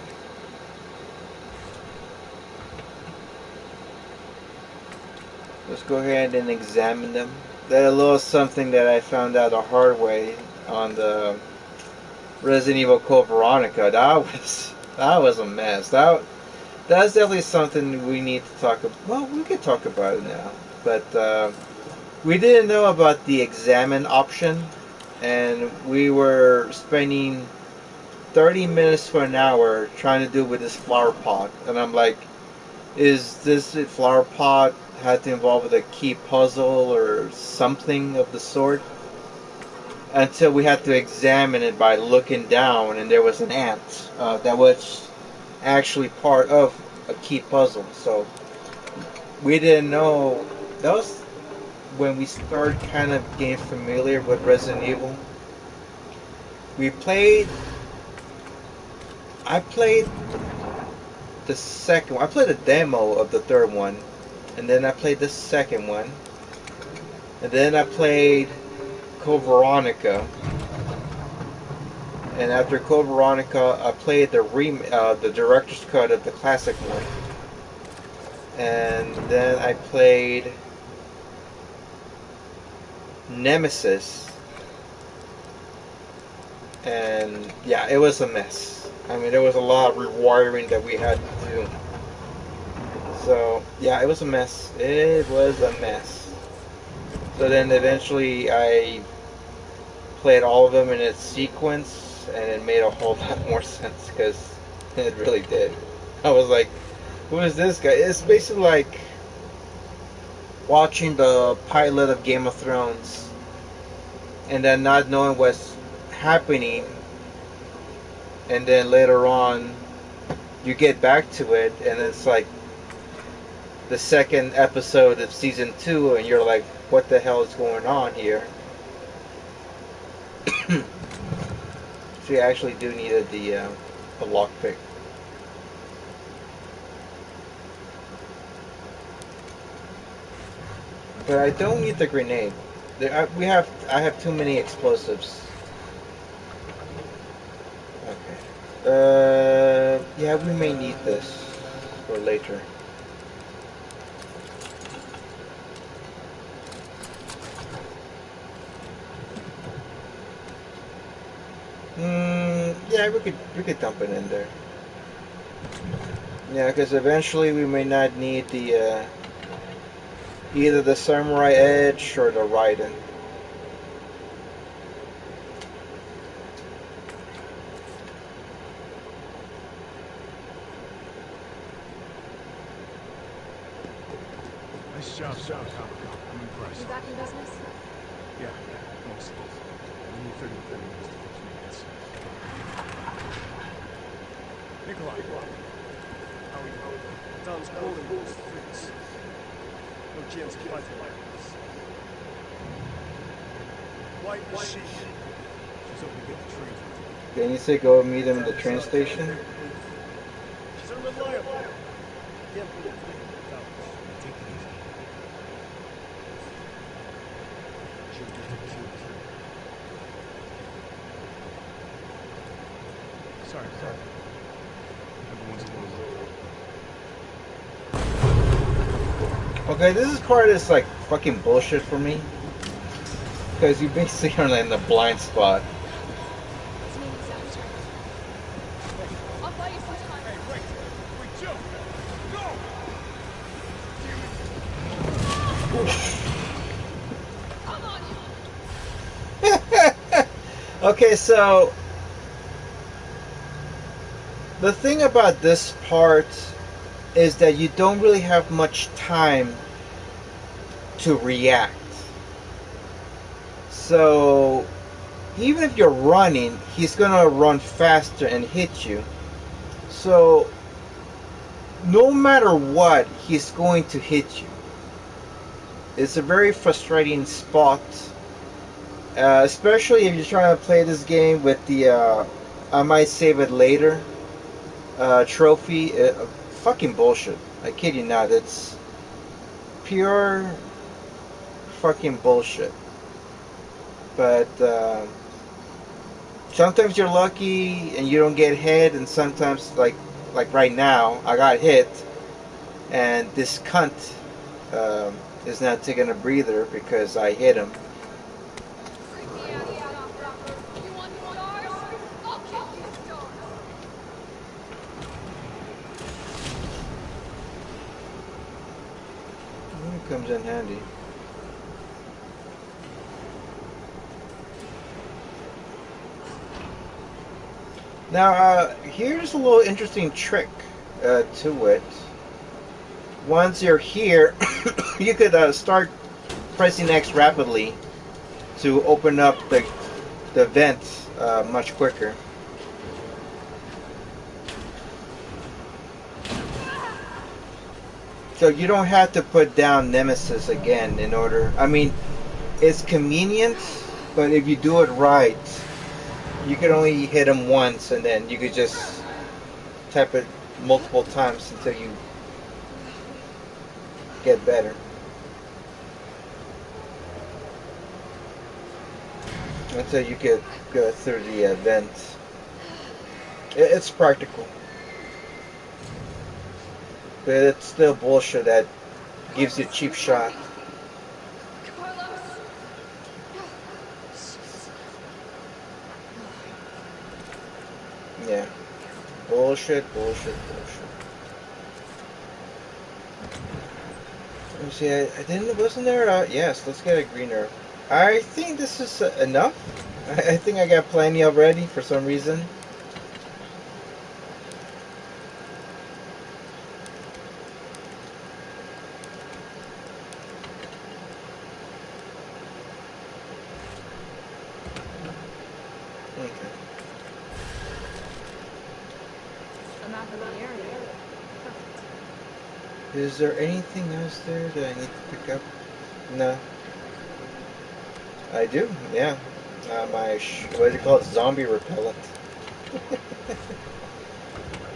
Let's go ahead and examine them. That a little something that I found out the hard way on the Resident Evil Code Veronica. That was a mess. That's definitely something we need to talk about. Well, we could talk about it now, but we didn't know about the examine option, and we were spending 30 minutes to an hour trying to do it with this flower pot, and I'm like, is this flower pot had to involve with a key puzzle or something of the sort? Until we had to examine it by looking down, and there was an ant that was actually part of a key puzzle. So we didn't know. That was when we started kind of getting familiar with Resident Evil. We played. I played the second one. I played a demo of the third one, and then I played the second one, and then I played Code Veronica. And after Code Veronica, I played the director's cut of the classic one, and then I played Nemesis, and yeah, it was a mess. I mean, there was a lot of rewiring that we had to do. So yeah, it was a mess. It was a mess. So then eventually I played all of them in its sequence, and it made a whole lot more sense because it really did. I was like, who is this guy? It's basically like watching the pilot of Game of Thrones and then not knowing what's happening, and then later on you get back to it and it's like the second episode of season 2 and you're like, what the hell is going on here? So you actually do need the lockpick. But I don't need the grenade. I have too many explosives. Okay. Yeah, we may need this for later. Yeah, we could dump it in there. Yeah, because eventually we may not need the Either the Samurai Edge or the Raiden. Nice job, Sir. I'm impressed. You back in business? Yeah, mostly. We need 30 minutes to fix maintenance. Nikolai, how are you? Tom's quoting those freaks. No chance of fighting like this. Why is she? She's hoping to get the train. Then you say go meet him at the train station? She's unreliable. Can't believe it. Take it easy. She'll get to cute. Sorry. Everyone's a little low. Okay, this is part that's like fucking bullshit for me. Because you basically are in the blind spot. It's me, Savage. I'll buy you some time. Hey, wait, Joe! Go! Come on, you. Okay, so the thing about this part is that you don't really have much time to react. So even if you're running, he's gonna run faster and hit you. So no matter what, he's going to hit you. It's a very frustrating spot, especially if you're trying to play this game with the I might save it later trophy. Fucking bullshit. I kid you not. It's pure fucking bullshit. But sometimes you're lucky and you don't get hit, and sometimes like right now I got hit, and this cunt is not taking a breather because I hit him. Freaky ass stuff. You want stars? I'll give you stars. It comes in handy. Now, here's a little interesting trick to it. Once you're here, you could start pressing X rapidly to open up the vent much quicker. So you don't have to put down Nemesis again in order. I mean, it's convenient, but if you do it right, you can only hit him once, and then you could just tap it multiple times until you get better. Until you get go through the vent. It's practical. But it's still bullshit that gives you a cheap shot. Carlos. Yeah. Bullshit. Let me see, I didn't, wasn't there, yes, let's get a green herb. I think this is enough. I think I got plenty already for some reason. Okay. A map of the area. Is there anything else there that I need to pick up? No. I do, yeah. My, what do you call it, zombie repellent.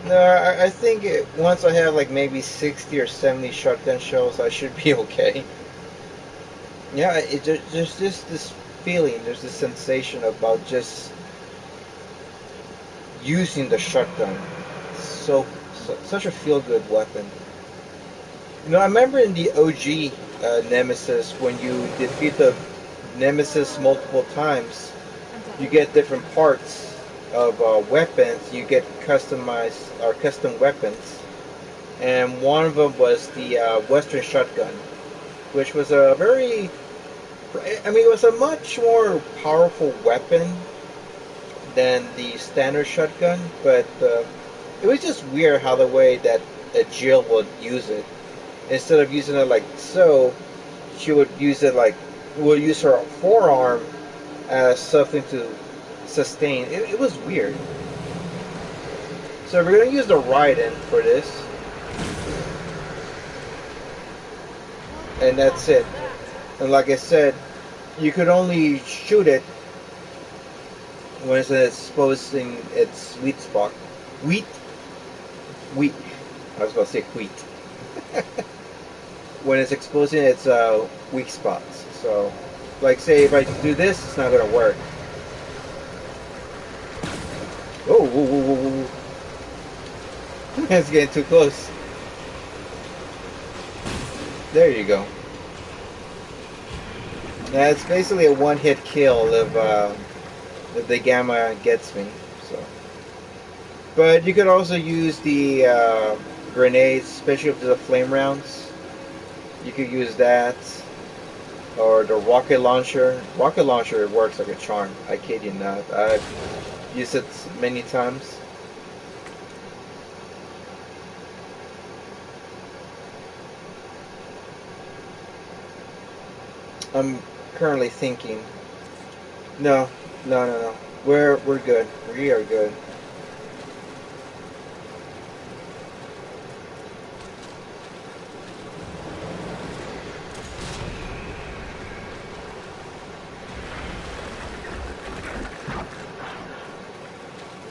No, I think once I have like maybe 60 or 70 shotgun shells, I should be okay. Yeah, there's just this feeling, there's this sensation about just using the shotgun. Such a feel-good weapon. You know, I remember in the OG Nemesis, when you defeat the Nemesis multiple times, you get different parts of weapons. You get customized or custom weapons, and one of them was the Western shotgun. which was a very, I mean, it was a much more powerful weapon than the standard shotgun, but it was just weird how the way that Jill would use it. Instead of using it like so, she would use it like, would use her forearm as something to sustain. It was weird. So we're going to use the Raiden for this. And that's it. And like I said, you could only shoot it when it's exposing its sweet spot. Wheat? Wheat. I was going to say wheat. When it's exposing its weak spots. So, like say if I do this, it's not going to work. Oh, whoa, whoa, whoa, whoa. It's getting too close. There you go. Now it's basically a one-hit kill if the gamma gets me. So, but you could also use the grenades, especially with the flame rounds. You could use that, or the rocket launcher. Rocket launcher works like a charm. I kid you not. I've used it many times. I'm currently thinking. No, no, no, no. We're good. We are good.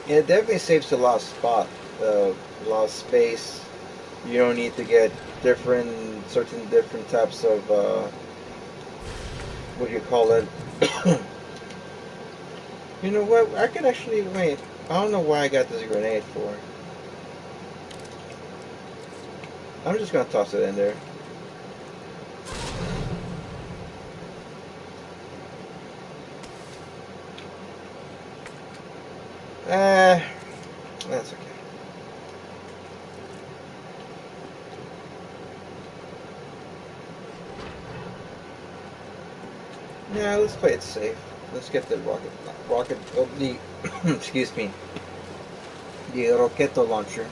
It definitely saves a lot of a lot of space. You don't need to get different types of what do you call it? You know what? I could actually wait. I don't know why I got this grenade for. I'm just gonna toss it in there. That's okay. Yeah, let's play it safe. Let's get the the excuse me, the Roqueto launcher.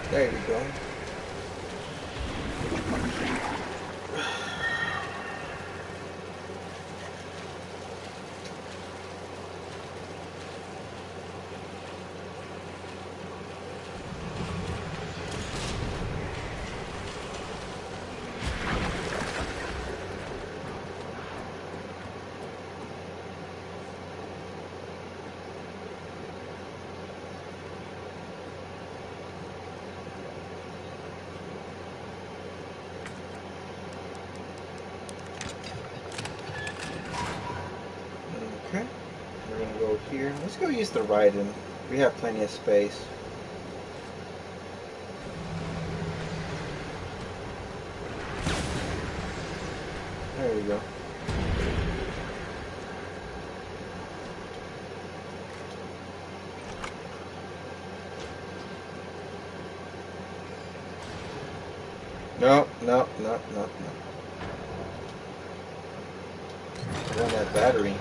There we go. Okay, we're gonna go here. Let's go use the Raiden. We have plenty of space. There we go. No, no, no, no, no. I want that battery.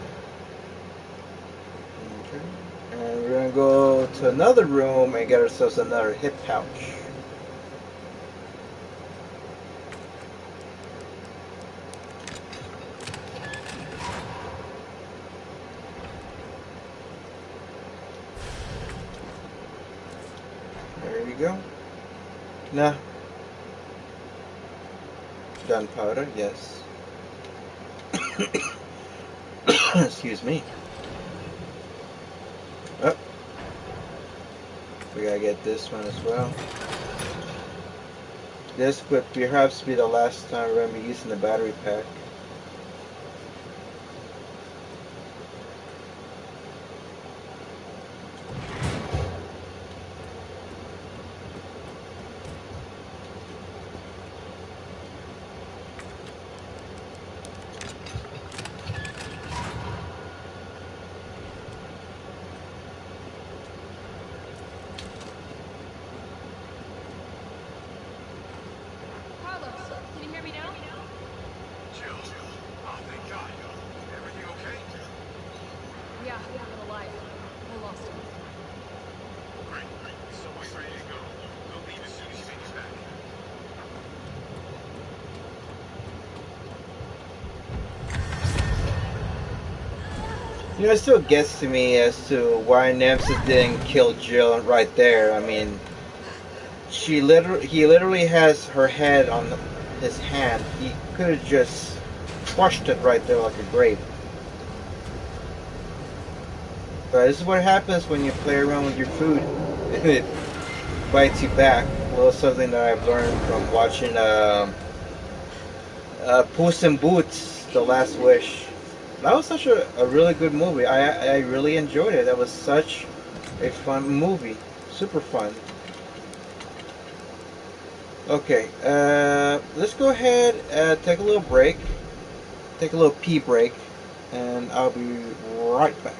Okay. And we're gonna go to another room and get ourselves another hip pouch. There you go. Nah. Gunpowder, yes. Excuse me. Oh. We gotta get this one as well. This would perhaps be the last time we're gonna be using the battery pack. It still gets to me as to why Nemesis didn't kill Jill right there. I mean, he literally has her head on his hand. He could have just crushed it right there like a grape. But this is what happens when you play around with your food. It bites you back. Well, something that I've learned from watching Puss in Boots: The Last Wish. That was such a really good movie. I really enjoyed it. That was such a fun movie. Super fun. Okay, let's go ahead and take a little break. Take a little pee break. And I'll be right back.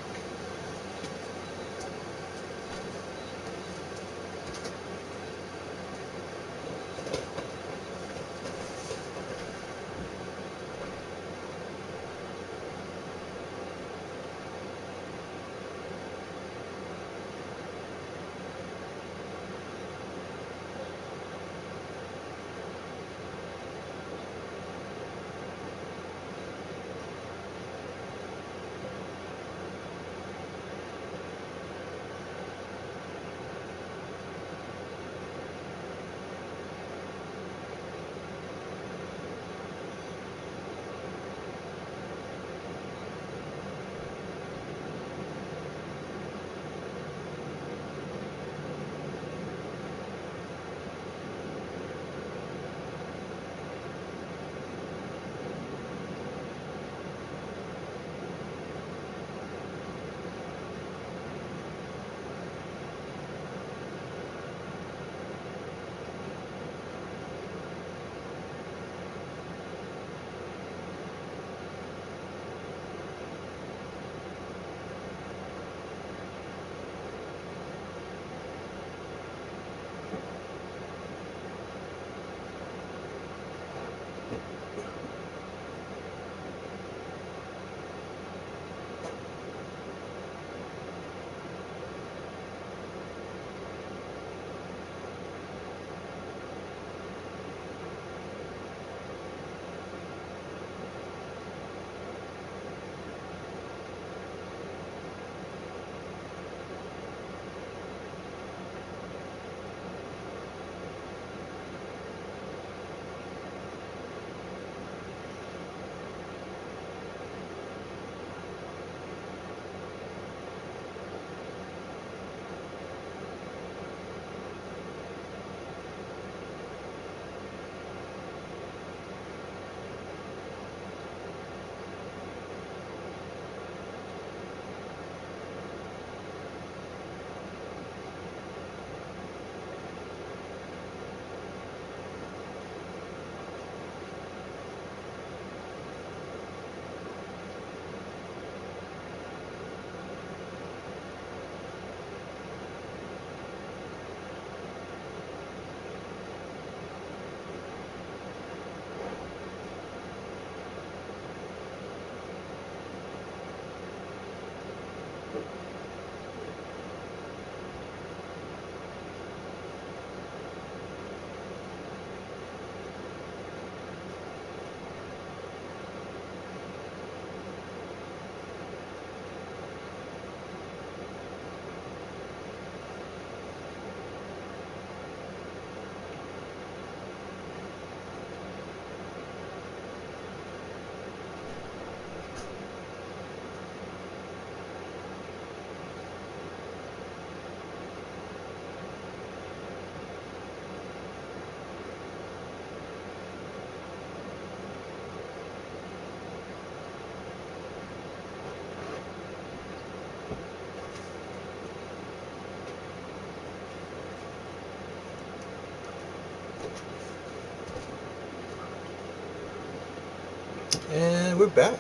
And we're back.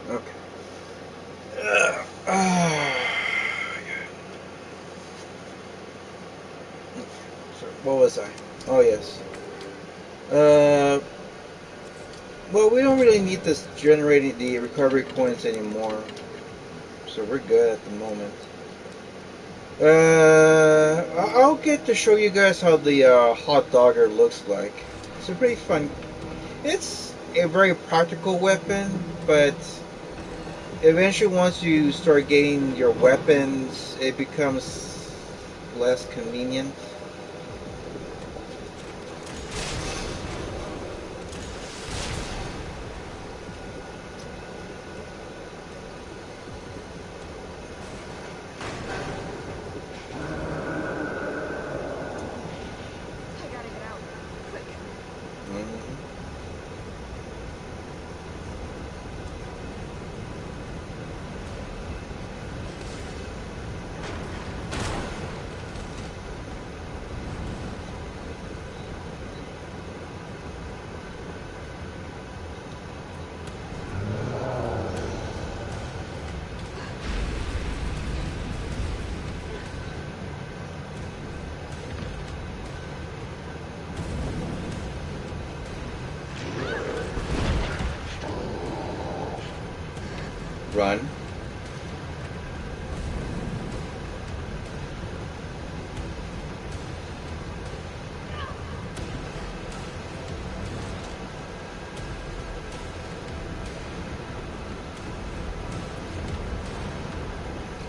Okay. So what was I? Oh yes. Uh, well, we don't really need this generating the recovery points anymore, so we're good at the moment. I'll get to show you guys how the hot dogger looks like. It's a pretty fun. It's a very practical weapon, but Eventually, once you start getting your weapons, it becomes less convenient. I gotta get out. Quick. Mhm. Run.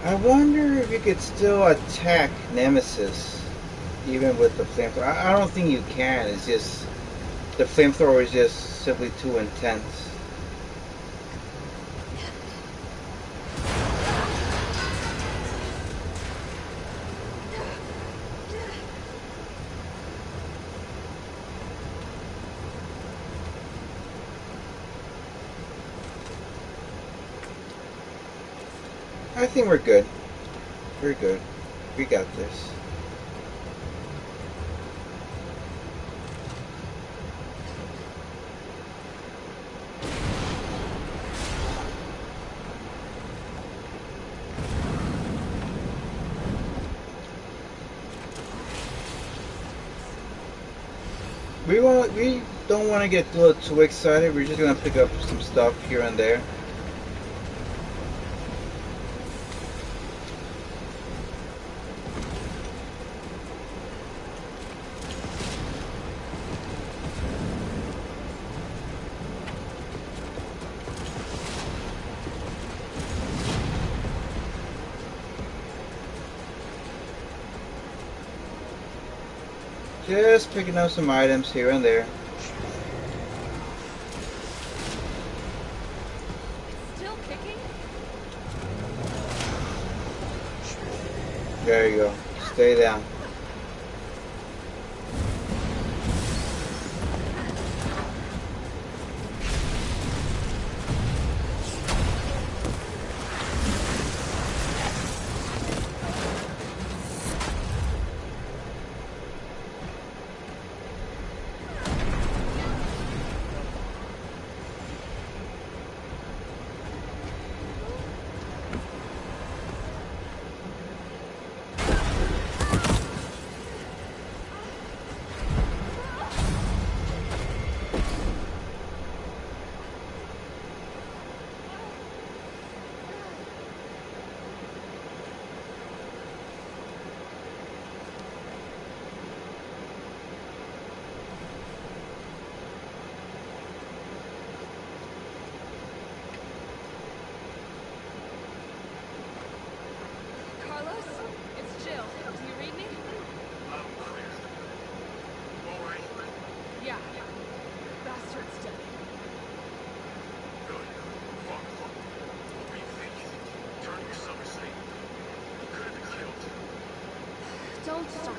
I wonder if you could still attack Nemesis even with the flamethrower. I don't think you can. It's just the flamethrower is just simply too intense. I think we're good. We're good. We got this. We don't want to get a little too excited. We're just gonna pick up some stuff here and there. Just picking up some items here and there. It's still kicking? There you go. Stay down. Carlos? It's Jill. Do you read me? I'm clear. All right. Yeah. Bastard's dead. Good. Fuck. What were you thinking? Turning yourself insane? You could have been killed. Don't start.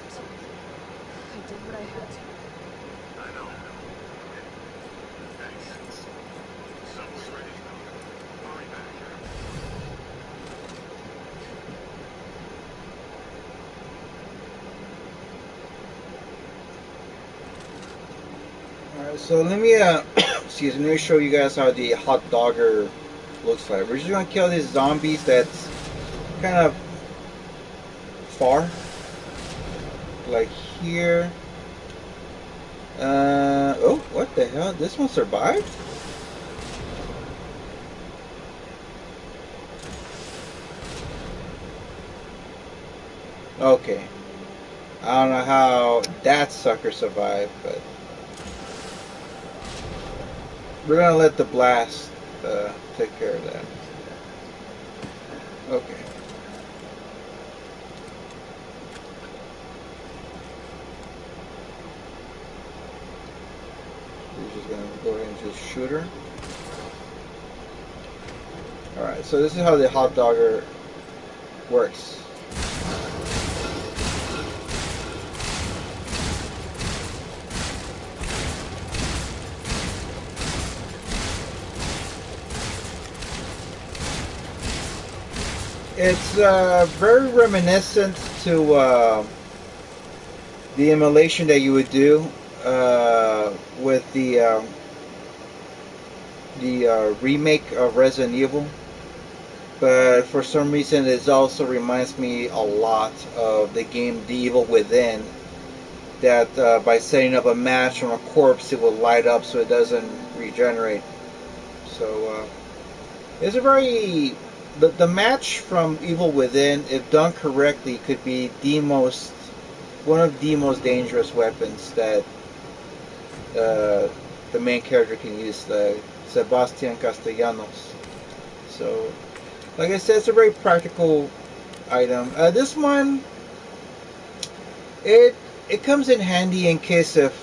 I did what I had to. I know. Thanks. Someone's ready to go. Hurry back. Alright, so let me excuse me, let me show you guys how the hot dogger looks like. We're just gonna kill these zombies that's kind of far. Like here. Oh, what the hell? This one survived? Okay. I don't know how that sucker survived, but we're gonna let the blast take care of that. Okay. We're just gonna go ahead and just shoot her. Alright, so this is how the hot dogger works. It's very reminiscent to the emulation that you would do with the remake of Resident Evil, but for some reason it also reminds me a lot of the game The Evil Within. That by setting up a match on a corpse, it will light up so it doesn't regenerate. So it's a very the match from Evil Within, if done correctly, could be the most one of the most dangerous weapons that the main character can use, the Sebastian Castellanos. So, like I said, it's a very practical item. This one, it it comes in handy in case if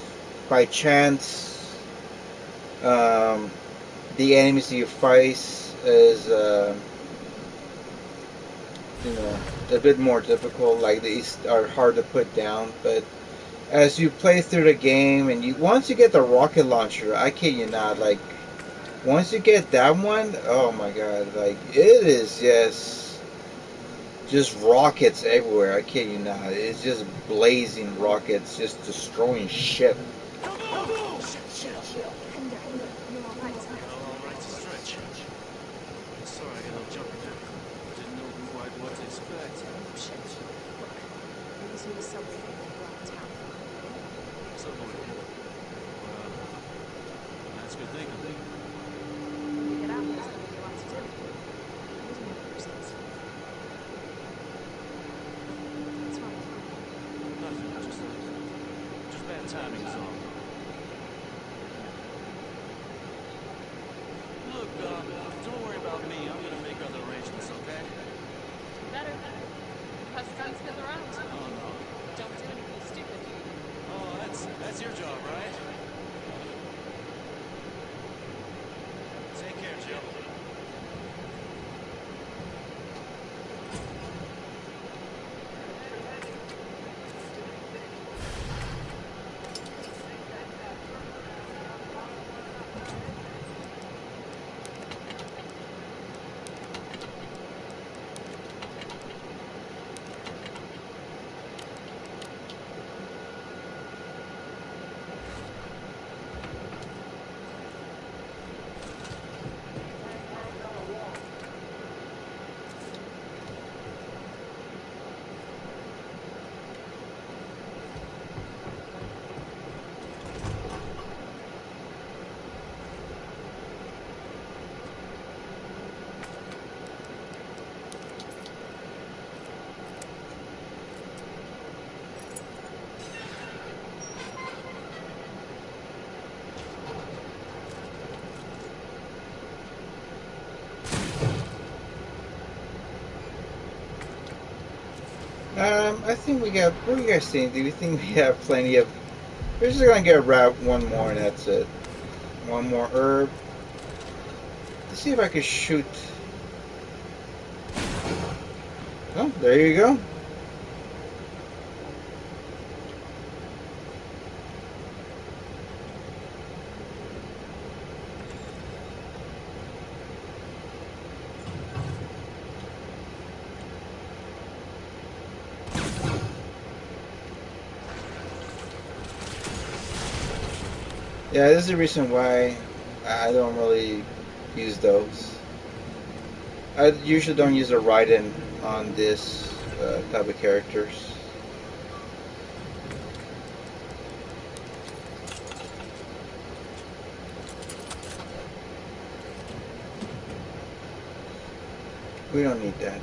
by chance um, the enemies you face is you know a bit more difficult, like these are hard to put down. But as you play through the game and you once you get the rocket launcher, I kid you not, like once you get that one, oh my god, like it is just rockets everywhere. I kid you not. It's just blazing rockets, just destroying shit. You're all right, sir. All right to stretch. Sorry, I got a little jumpy there. Didn't know quite what to expect. Oh, shit. Look, we just need a subway to get around town. Subway. Well, that's good thinking. When we get out, there's gonna be a lot to do. Where's my persons? What's wrong? Nothing, just bad timing is all. Look, don't worry about me. I'm gonna make other arrangements, okay? Better. Plus, guns get around. Oh, no. Don't do anything stupid. Oh, that's your job, right? Take care, Jill. I think we got. What do you guys think? Do you think we have plenty of? We're just gonna get wrap one more, and that's it. One more herb. Let's see if I can shoot. Oh, there you go. Yeah, this is the reason why I don't really use those. I usually don't use a Raiden on this type of characters. We don't need that.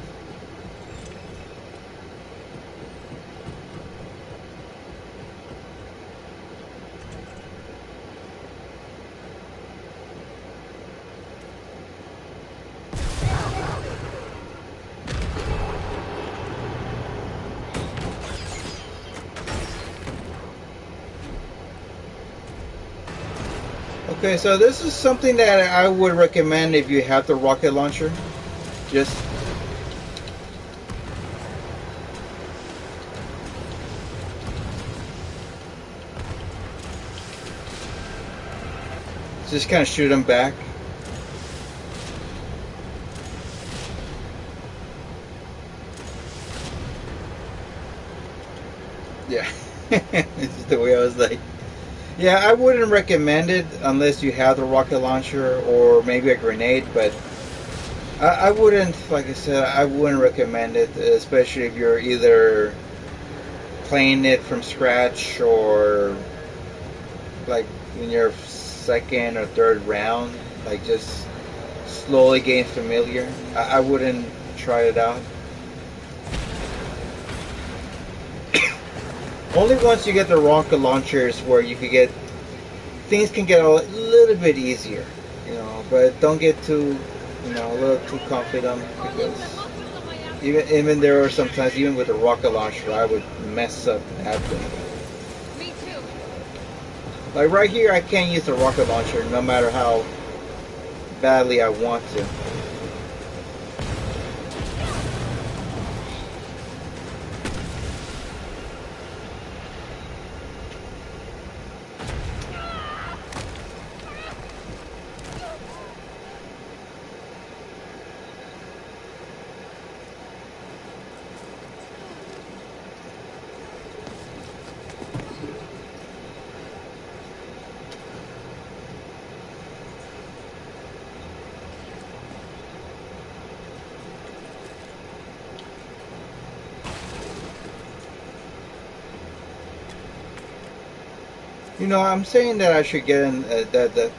Okay, so this is something that I would recommend if you have the rocket launcher. Just kind of shoot them back. Yeah, this is the way I was like. Yeah, I wouldn't recommend it unless you have the rocket launcher or maybe a grenade, but I wouldn't, like I said, I wouldn't recommend it, especially if you're either playing it from scratch or like in your second or third round, like just slowly getting familiar. I wouldn't try it out. Only once you get the rocket launchers where you could get things can get a little bit easier, but don't get too, a little too confident Carlos, because the hostiles on my ass. even there are sometimes even with a rocket launcher I would mess up that thing. Me too. Like right here, I can't use the rocket launcher no matter how badly I want to. I'm saying that I should get in that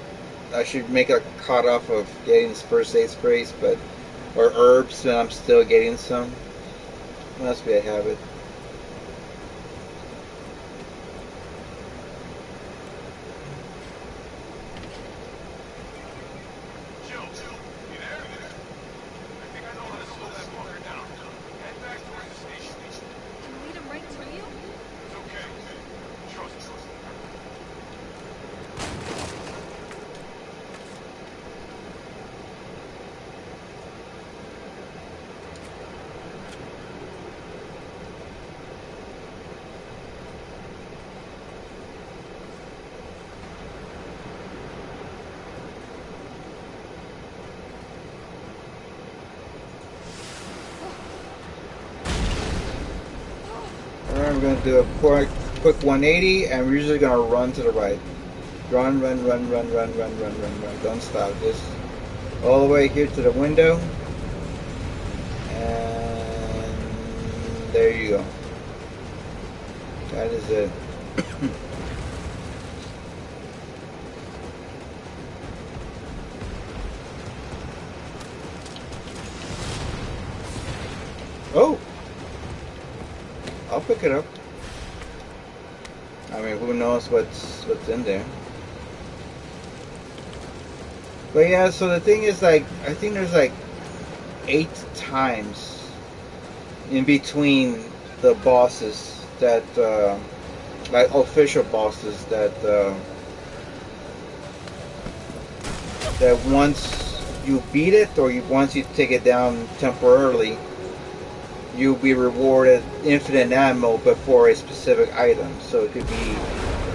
I should make a cutoff of getting first aid sprays, but or herbs, and I'm still getting some. Must be a habit. Jill, you there? I think I know how to slow that fucker down. Head back towards the station. Can lead him right to you? It's okay. Trust me. Alright, we're gonna do a quick 180, and we're usually gonna run to the right. Run, run, run, run, run, run, run, run, run. Don't stop. Just all the way here to the window, and there you go. That is it. Oh, I'll pick it up. I mean, who knows what's in there? But yeah, so the thing is, like, I think there's like 8 times in between the bosses that, like official bosses that once you beat it or once you take it down temporarily, you'll be rewarded infinite ammo but for a specific item. So it could be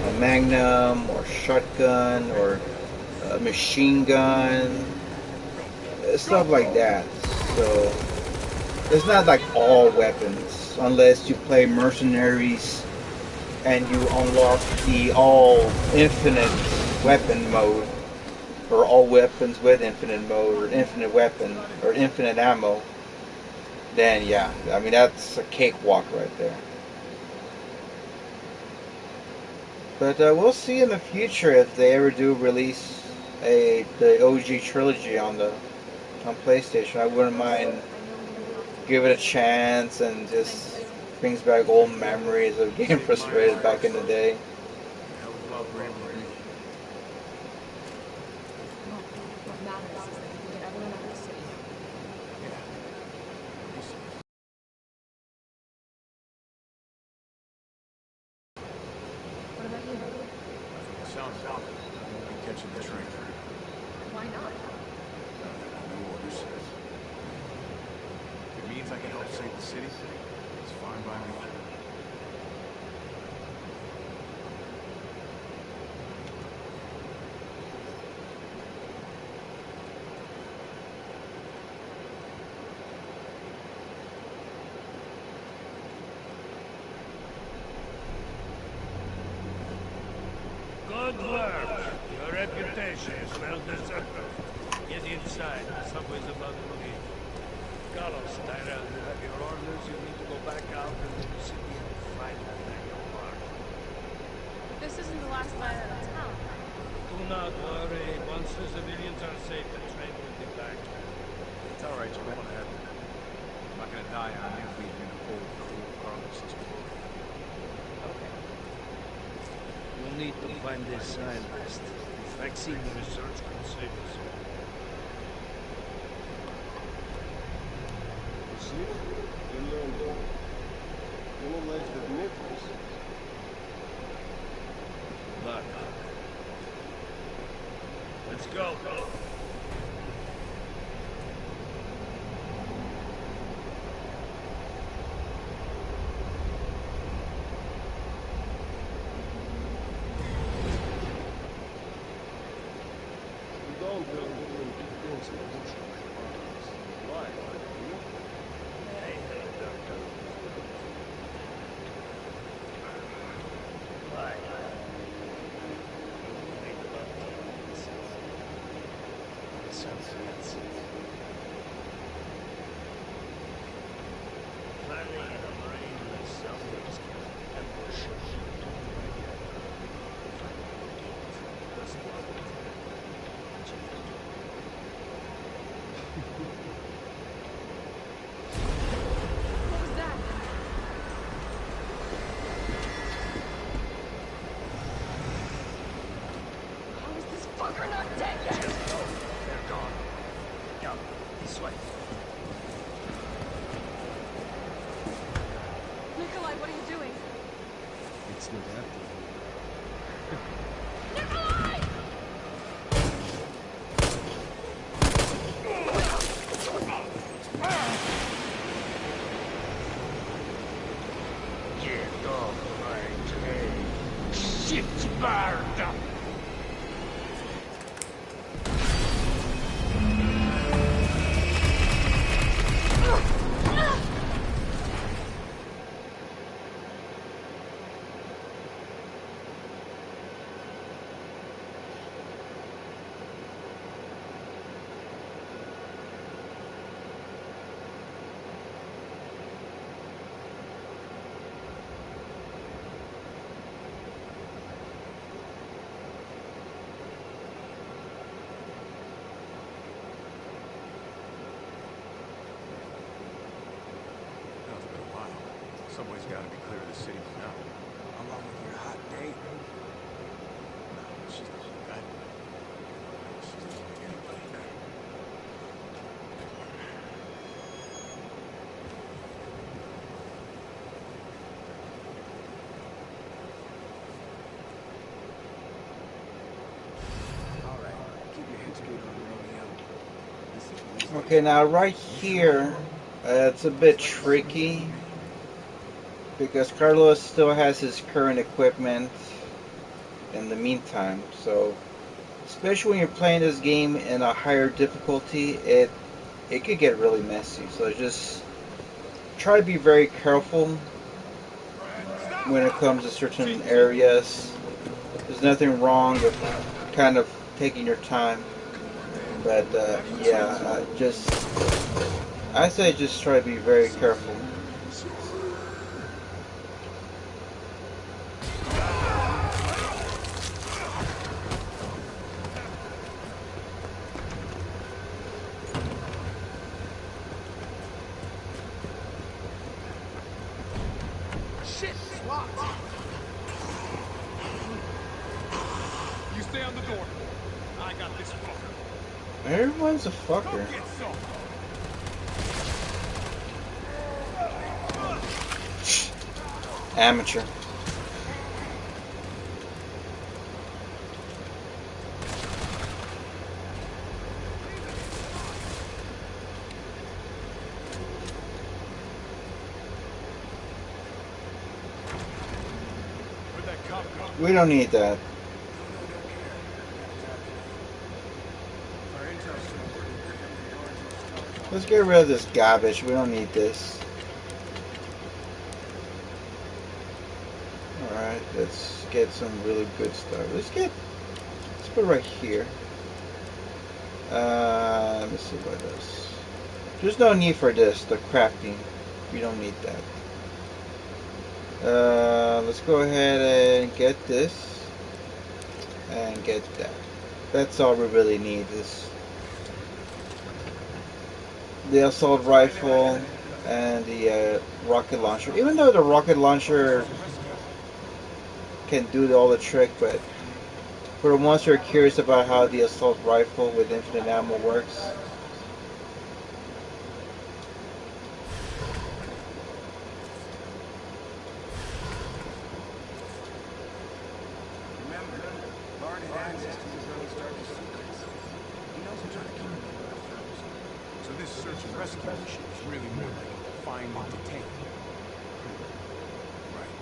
a magnum or shotgun or a machine gun, stuff like that. So it's not like all weapons unless you play mercenaries and you unlock the all infinite weapon mode, or all weapons with infinite mode, or infinite weapon, or infinite ammo. Then yeah, I mean that's a cakewalk right there. But we'll see in the future if they ever do release the OG trilogy on PlayStation. I wouldn't mind give it a chance and just brings back old memories of getting frustrated back in the day. Hell of a lot of memories. No, what matters is that we can get everyone out of the city. Yeah. He says. What about you? I think it sounds about it. catching the train. Why not? No orders. If it means I can help save the city, it's fine by me. Good work. Your reputation is well deserved. Get inside. The subway's about to leave. Carlos, Tyra, you have your orders. You need to go back out into the city and find that backup bar. This isn't the last night out of town. Do not worry. Once the civilians are safe, the train will be back. It's all right, you won't have it. I'm not gonna die on you leaving in the cold crew of Carlos's crew. Okay. We'll need to find this scientist. This vaccine research can save us. Luck. Let's go. Hey, Doctor. Why? Think about that. Sounds fancy. Planning a brainless subways can ambush a ship. What was that? How is this fucker not dead yet? They're gone. Come, this way. Nikolai, what are you doing? It's not happening. Nikolai! Get off my train. Shit, bird! Now it's been a while. Subway's gotta be clear of the city for now. How long with your hot date? No, she's not like that. She's not like anybody there. All right, keep your head straight on the Romeo. This is Okay, now right here, it's a bit tricky because Carlos still has his current equipment in the meantime. So, especially when you're playing this game in a higher difficulty, it could get really messy. So just try to be very careful when it comes to certain areas. There's nothing wrong with kind of taking your time, but I say just try to be very careful. shit! It's locked! You stay on the door. I got this fucker. Everyone's a Come fucker. get some! Amateur. We don't need that. No, no, don't care. I got a job to do. If our intel's still working, we have a large enough telephone. Let's get rid of this garbage. We don't need this. Alright, let's get some really good stuff. Let's put it right here. Let me see what this. There's no need for this, the crafting. We don't need that. Let's go ahead and get this. And get that. That's all we really need is the assault rifle and the rocket launcher. Even though the rocket launcher can do all the trick, but for the ones who are curious about how the assault rifle with infinite ammo works, Remember, Bard had access to his brother's darkest secrets. He knows I'm trying to keep him from the first. So this search and rescue mission is really more like find and detain. Right.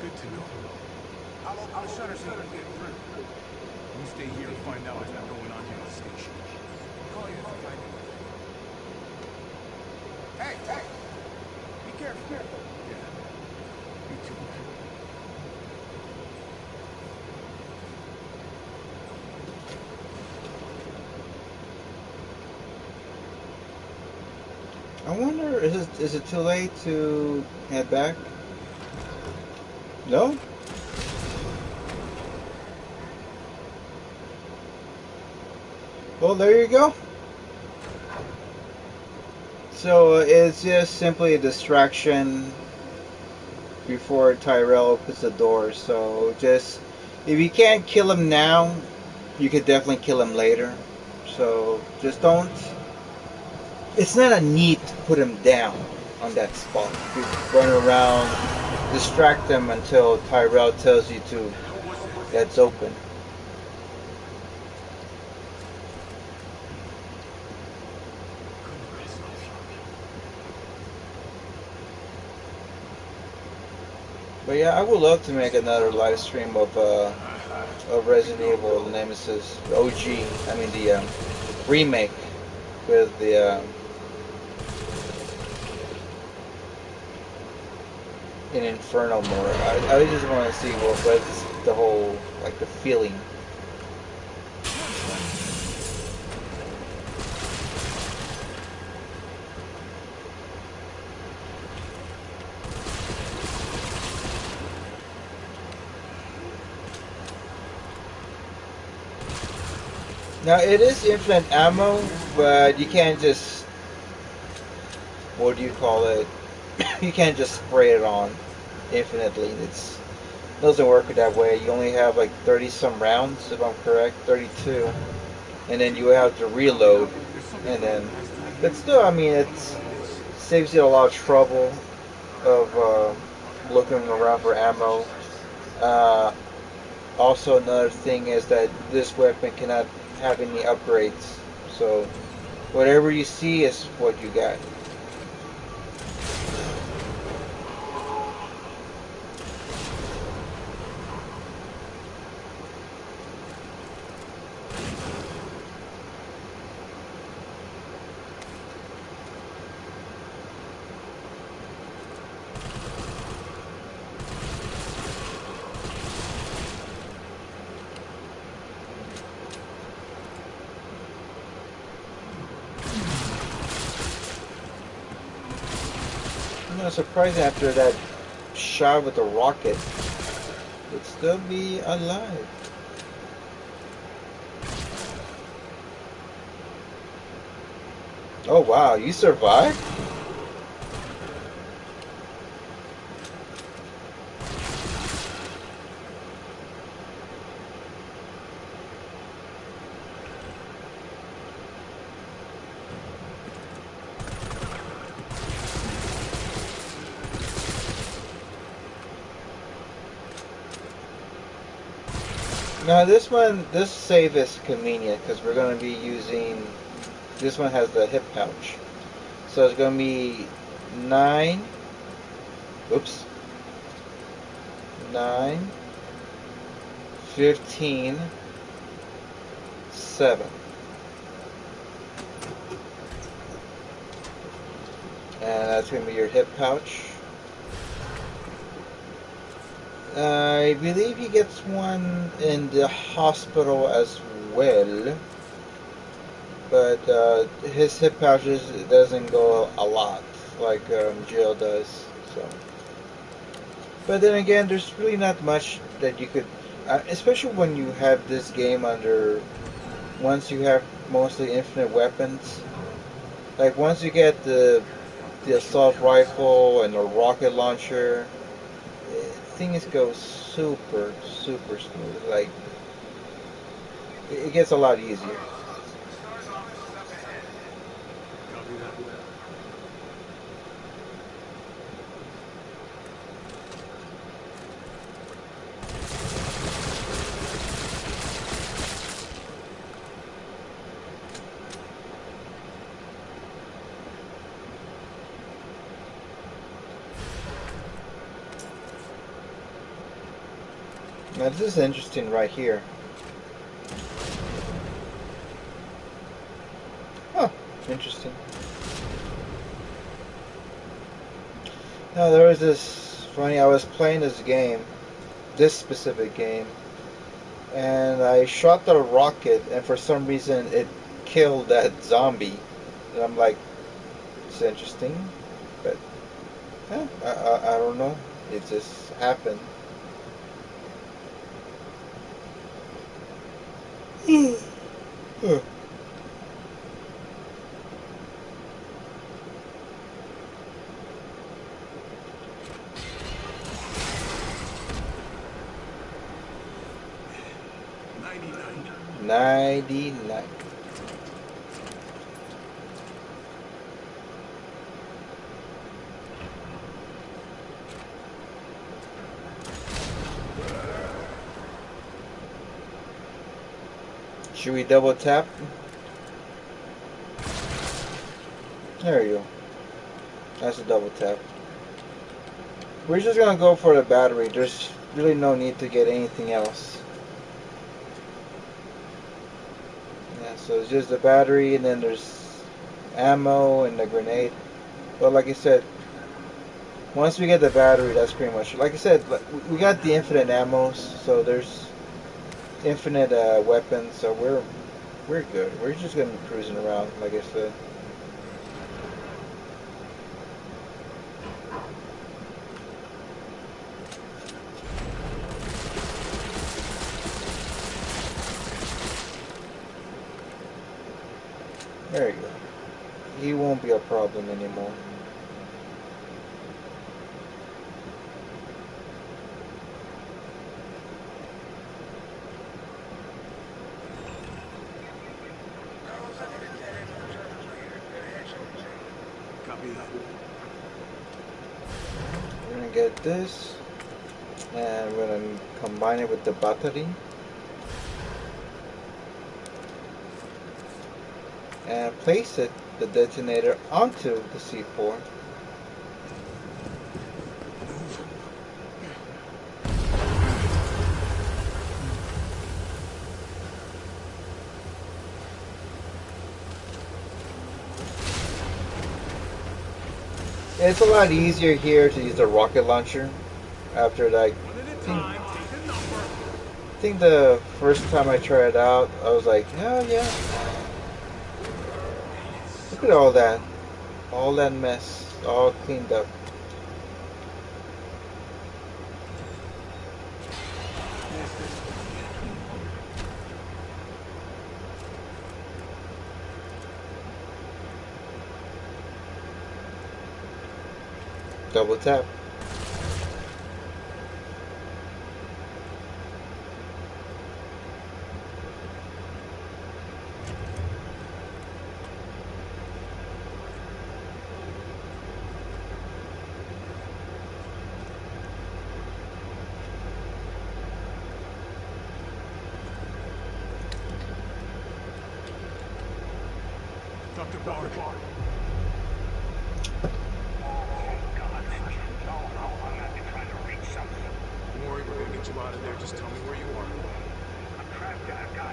Good to know. I'll open the shutter so you can get through. You stay here and find out what's been going on here at the station. Call you if I find anything. Hey, hey! Be careful. Yeah. You too. I wonder, is it too late to head back? No? Well, there you go. So it's just simply a distraction before Tyrell opens the door. So just, if you can't kill him now, you could definitely kill him later. So just don't. It's not a need to put him down on that spot. You run around, distract him until Tyrell tells you to. That's open. But yeah, I would love to make another live stream of Resident Evil Nemesis OG. I mean the remake with the in Inferno mode. I just want to see what's the whole, like, the feeling. Now it is infinite ammo, but you can't just, what do you call it? You can't just spray it on infinitely. It doesn't work that way. You only have like 30 some rounds, if I'm correct, 32, and then you have to reload. And then, but still, I mean, it saves you a lot of trouble of looking around for ammo. Also, another thing is that this weapon cannot have any upgrades, so whatever you see is what you got. I'm surprised after that shot with the rocket, would still be alive. Oh wow, you survived? Now this save is convenient because we're going to be using, this one has the hip pouch. So it's going to be 9, oops, 9, 15, 7. And that's going to be your hip pouch. I believe he gets one in the hospital as well. But his hip pouches doesn't go a lot like Jill does. So, but then again, there's really not much that you could, especially when you have this game under. Once you have mostly infinite weapons, like once you get the assault rifle and the rocket launcher, things go super smooth. Like it gets a lot easier. Copy that. Now this is interesting right here. Huh, interesting. Now there was this funny, I was playing this game, this specific game, and I shot the rocket and for some reason it killed that zombie. And I'm like, it's interesting, but I don't know. It just happened. Huh. 99. Should we double tap? There you go. That's a double tap. We're just gonna go for the battery. There's really no need to get anything else. Yeah, so it's just the battery and then there's ammo and the grenade. But like I said, once we get the battery, that's pretty much. Like I said, we got the infinite ammos, so there's infinite weapons, so we're good. We're just gonna be cruising around, like I said. There you go. He won't be a problem anymore. Copy that. We're gonna get this, and we're gonna combine it with the battery, and place it, the detonator, onto the C4. It's a lot easier here to use a rocket launcher after like I think the first time I tried it out I was like, oh yeah, look at all that mess all cleaned up. Double tap. Dr. Bark. Don't worry, we're gonna get you out of there. Just tell me where you are.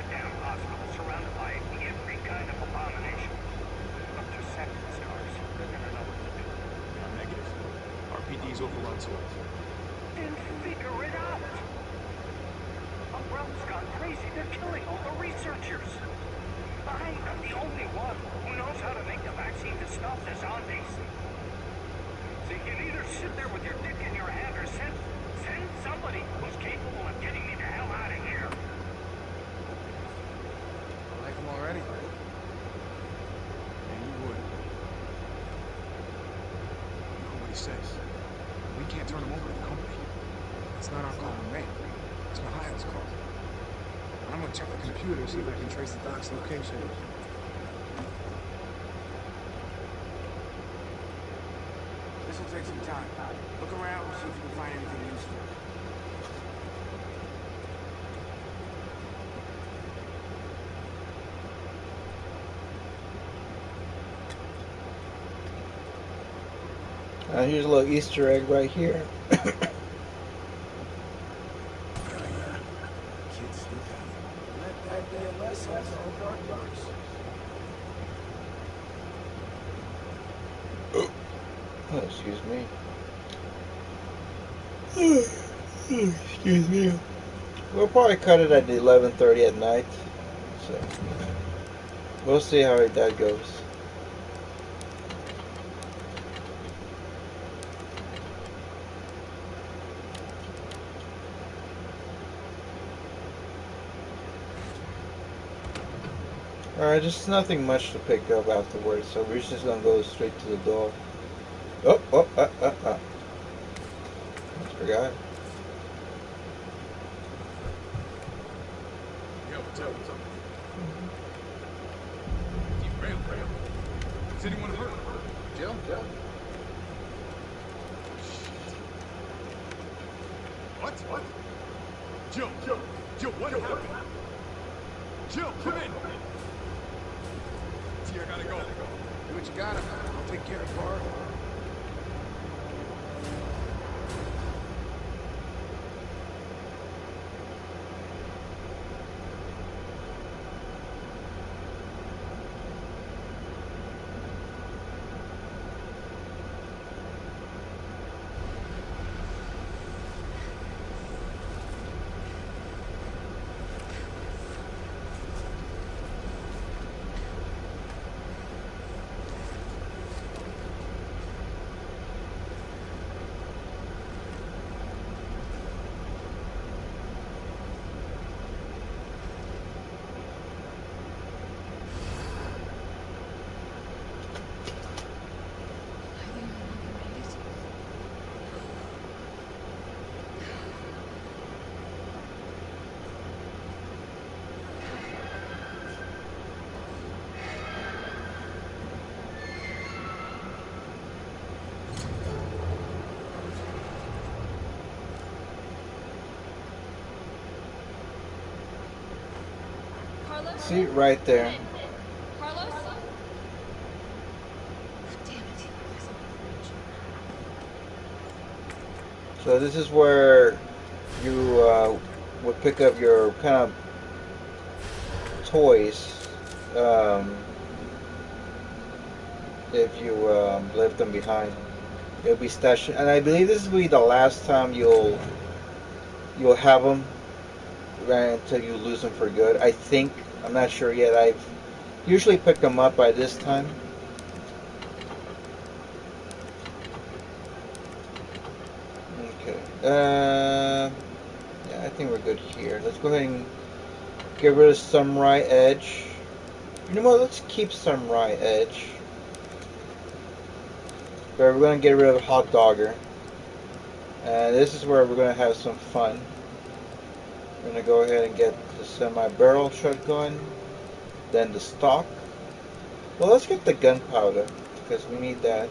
goddamn hospital surrounded by every kind of abomination. Up to second stars. They're gonna know what to do. Negative. RPD's overrun too. Then figure it out! Umbrella's gone crazy. They're killing all the researchers. I am the only one who knows how to make the vaccine to stop the zombies. So you can either sit there with your dick in your hand or send somebody who's capable of getting me the hell out of here. I like him already. And you would. You know what he says. We can't turn him over to the company. It's not our call to make. It's Mahaya's call. I'm gonna check the computer, see if I can trace the doc's location. This'll take some time. Look around, see if you can find anything useful. Here's a little Easter egg right here. Kids sneak out. Let that be a lesson to the dark works. Oh, excuse me. Excuse me. We'll probably cut it at 11:30 at night. So we'll see how that goes. Alright, just nothing much to pick up afterwards, so we're just gonna go straight to the door. I forgot. Yeah, what's up? Derailed. Is anyone hurt? Jill? What? Jill, what happened? Jill, come in! T, I gotta go. Do what you gotta. I'll take care of the car. Carlos? See, right there. Carlos? So this is where you would pick up your kind of toys if you left them behind. They'll be stashed, and I believe this will be the last time you'll have them right until you lose them for good. I think. I'm not sure yet. I've usually picked them up by this time. Okay. Yeah, I think we're good here. Let's go ahead and get rid of Samurai Edge. You know what? Let's keep Samurai Edge. But we're going to get rid of Hot Dogger. And this is where we're going to have some fun. We're going to go ahead and get the semi-barrel shotgun. Then the stock. Well, let's get the gunpowder, because we need that.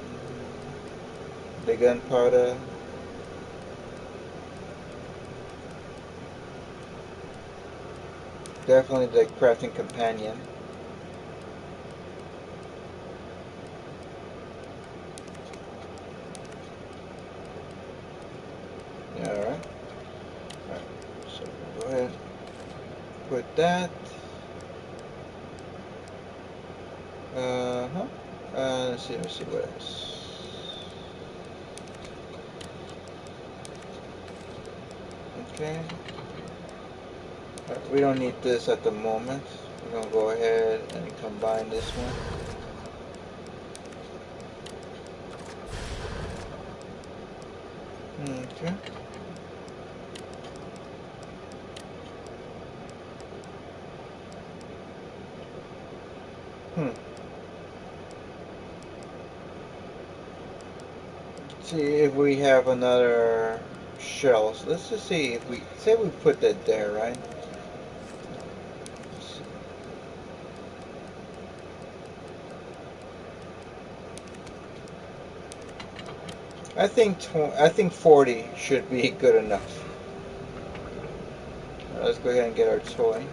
The gunpowder. Definitely the crafting companion. Alright. Alright. So go ahead. put that. Huh? Let's see what else. Okay. We don't need this at the moment. We're gonna go ahead and combine this one. Okay. See if we have another shells. Let's just see if we say we put that there, right? I think 40 should be good enough. Let's go ahead and get our toy.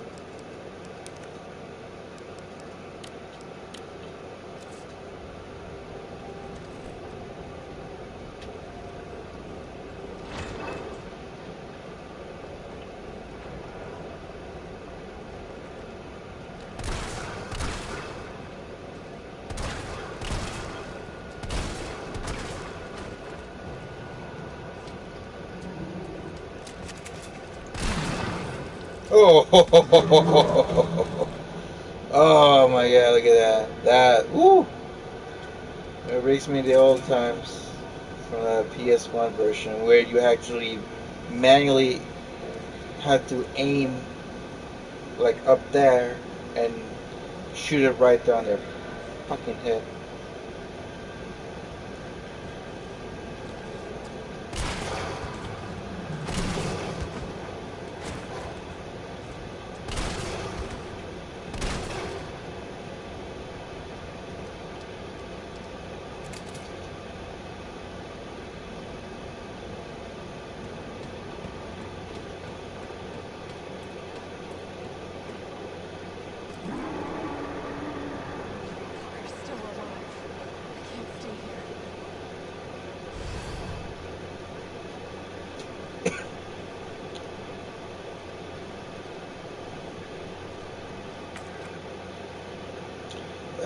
Oh, oh my God! Look at that! That woo! It brings me the old times from the PS1 version, where you actually manually had to aim like up there and shoot it right down their fucking head.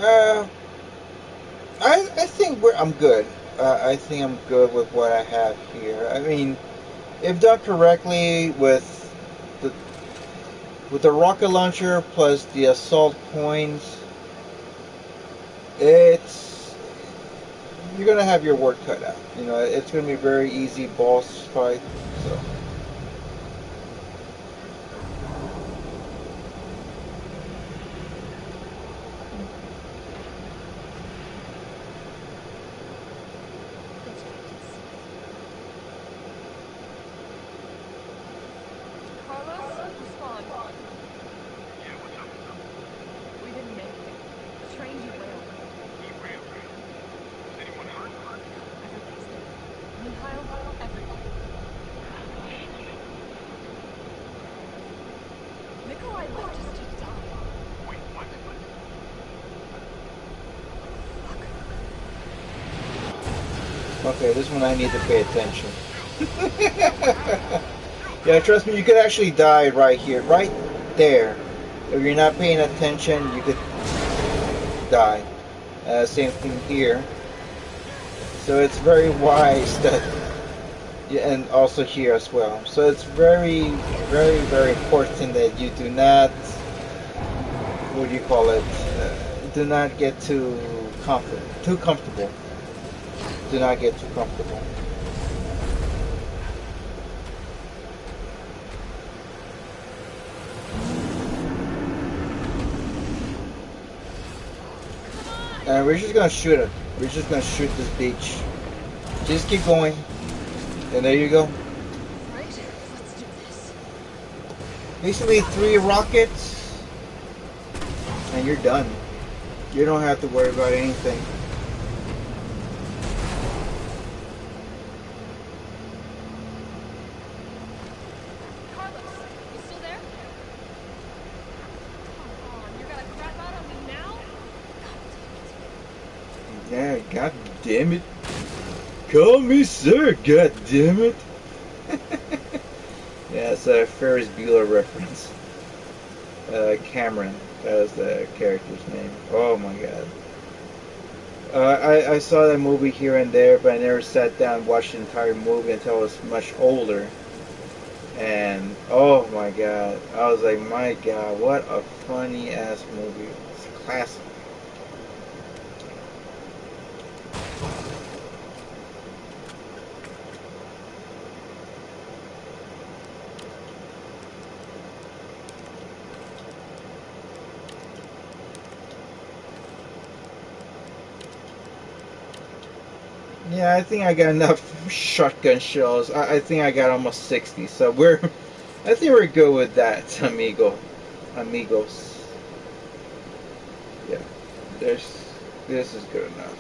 Uh, I think I'm good. I think I'm good with what I have here. I mean, if done correctly the with the rocket launcher plus the assault coins, it's you're gonna have your work cut out. You know, it's gonna be a very easy boss fight. So. Okay, this one I need to pay attention. Yeah, trust me, you could actually die right here, right there. If you're not paying attention, you could die. Same thing here. So it's very wise that, yeah, and also here as well. So it's very, very, very important that you do not, what do you call it? Do not get too comfortable. Do not get too comfortable. And we're just gonna shoot it. We're just gonna shoot this beach. Just keep going. And there you go. Right, let's do this. Basically 3 rockets. And you're done. You don't have to worry about anything. Yeah, god damn it. Call me sir, god damn it. Yeah, it's a Ferris Bueller reference. Cameron. That was the character's name. Oh my god. I saw that movie here and there, but I never sat down and watched the entire movie until I was much older. And oh my god, I was like, my god, what a funny ass movie. It's a classic. Yeah, I think I got enough shotgun shells. I think I got almost 60, so I think we're good with that, amigos. Yeah, this is good enough.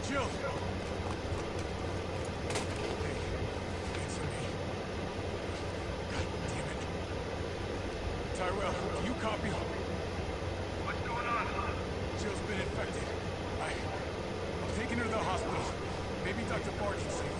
Jill! Hey, answer me. God damn it. Tyrell, do you copy? What's going on? Jill's been infected. I'm taking her to the hospital. Maybe Dr. Bard can save her.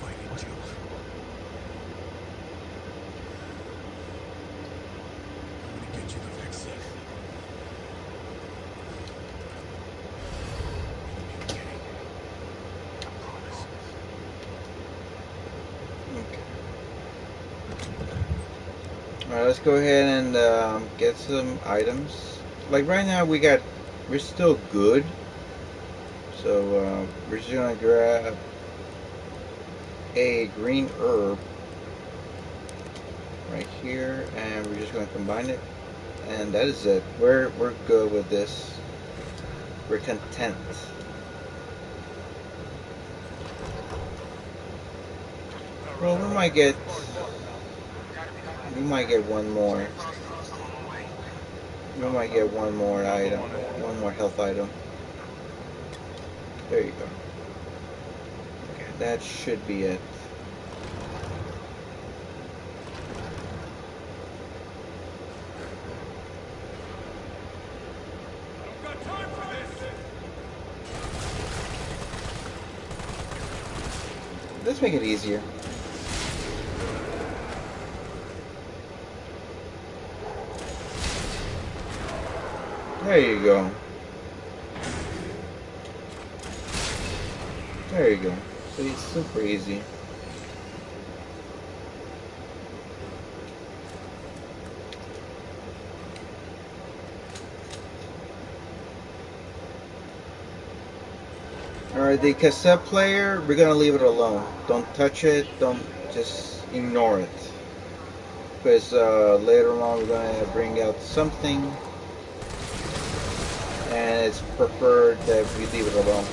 Fight it, Jill. I'm gonna get you the vaccine. I promise. Alright, let's go ahead and get some items. Like right now, we're still good. So we're just gonna grab a green herb right here, and we're just gonna combine it, and that is it. We're good with this. We're content. Well, we might get one more. We might get one more item, one more health item. There you go. Okay, that should be it. I've got time for this! Let's make it easier. There you go. There you go. So it's super easy. Alright, the cassette player, we're gonna leave it alone. Don't touch it, don't just ignore it. Because later on we're gonna bring out something, and it's preferred that we leave it alone.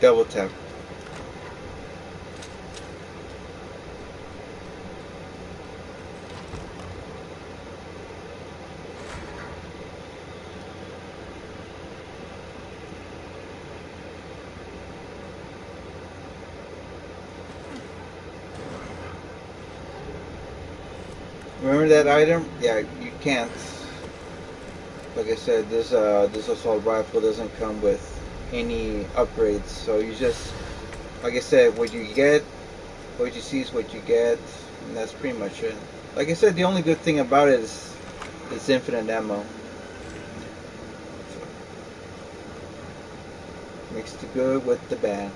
double tap. Remember that item? Yeah, you can't. Like I said, this assault rifle doesn't come with any upgrades, so you just, like I said, what you get, what you see is what you get, and that's pretty much it. Like I said, the only good thing about it is it's infinite ammo. Mix the good with the bad.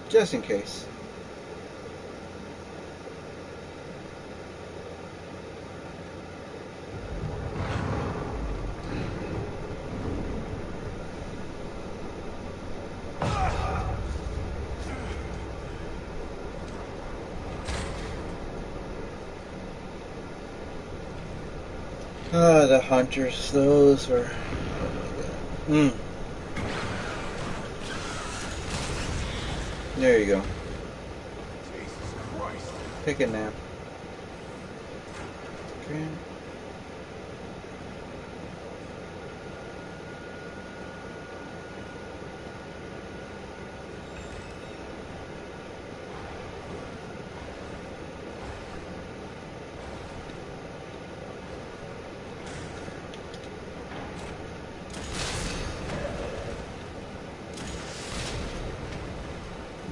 Just in case. Ah, the hunters, those were. There you go. Jesus Christ. Take a nap. Okay.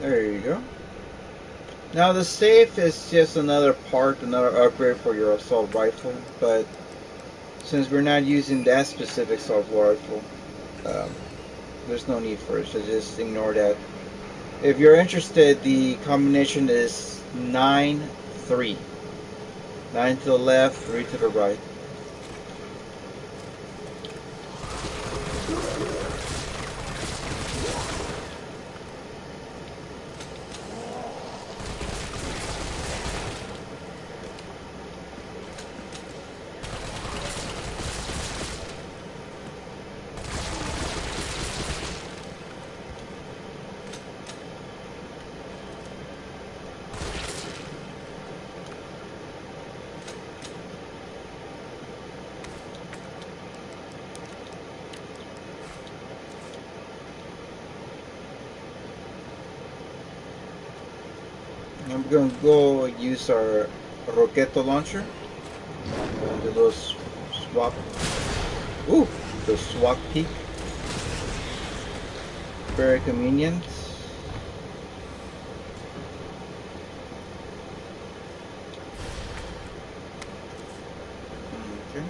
There you go. Now the safe is just another part, another upgrade for your assault rifle, but since we're not using that specific assault rifle, there's no need for it, so just ignore that. If you're interested, the combination is 9-3. 9 to the left, 3 to the right. I'm going to go use our Roqueto launcher. The little swap. Ooh, the swap peak. Very convenient. Okay.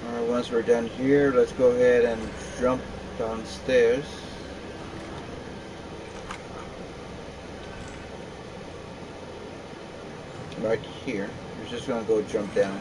Alright, once we're done here, let's go ahead and jump downstairs. Right here. You're just gonna go jump down.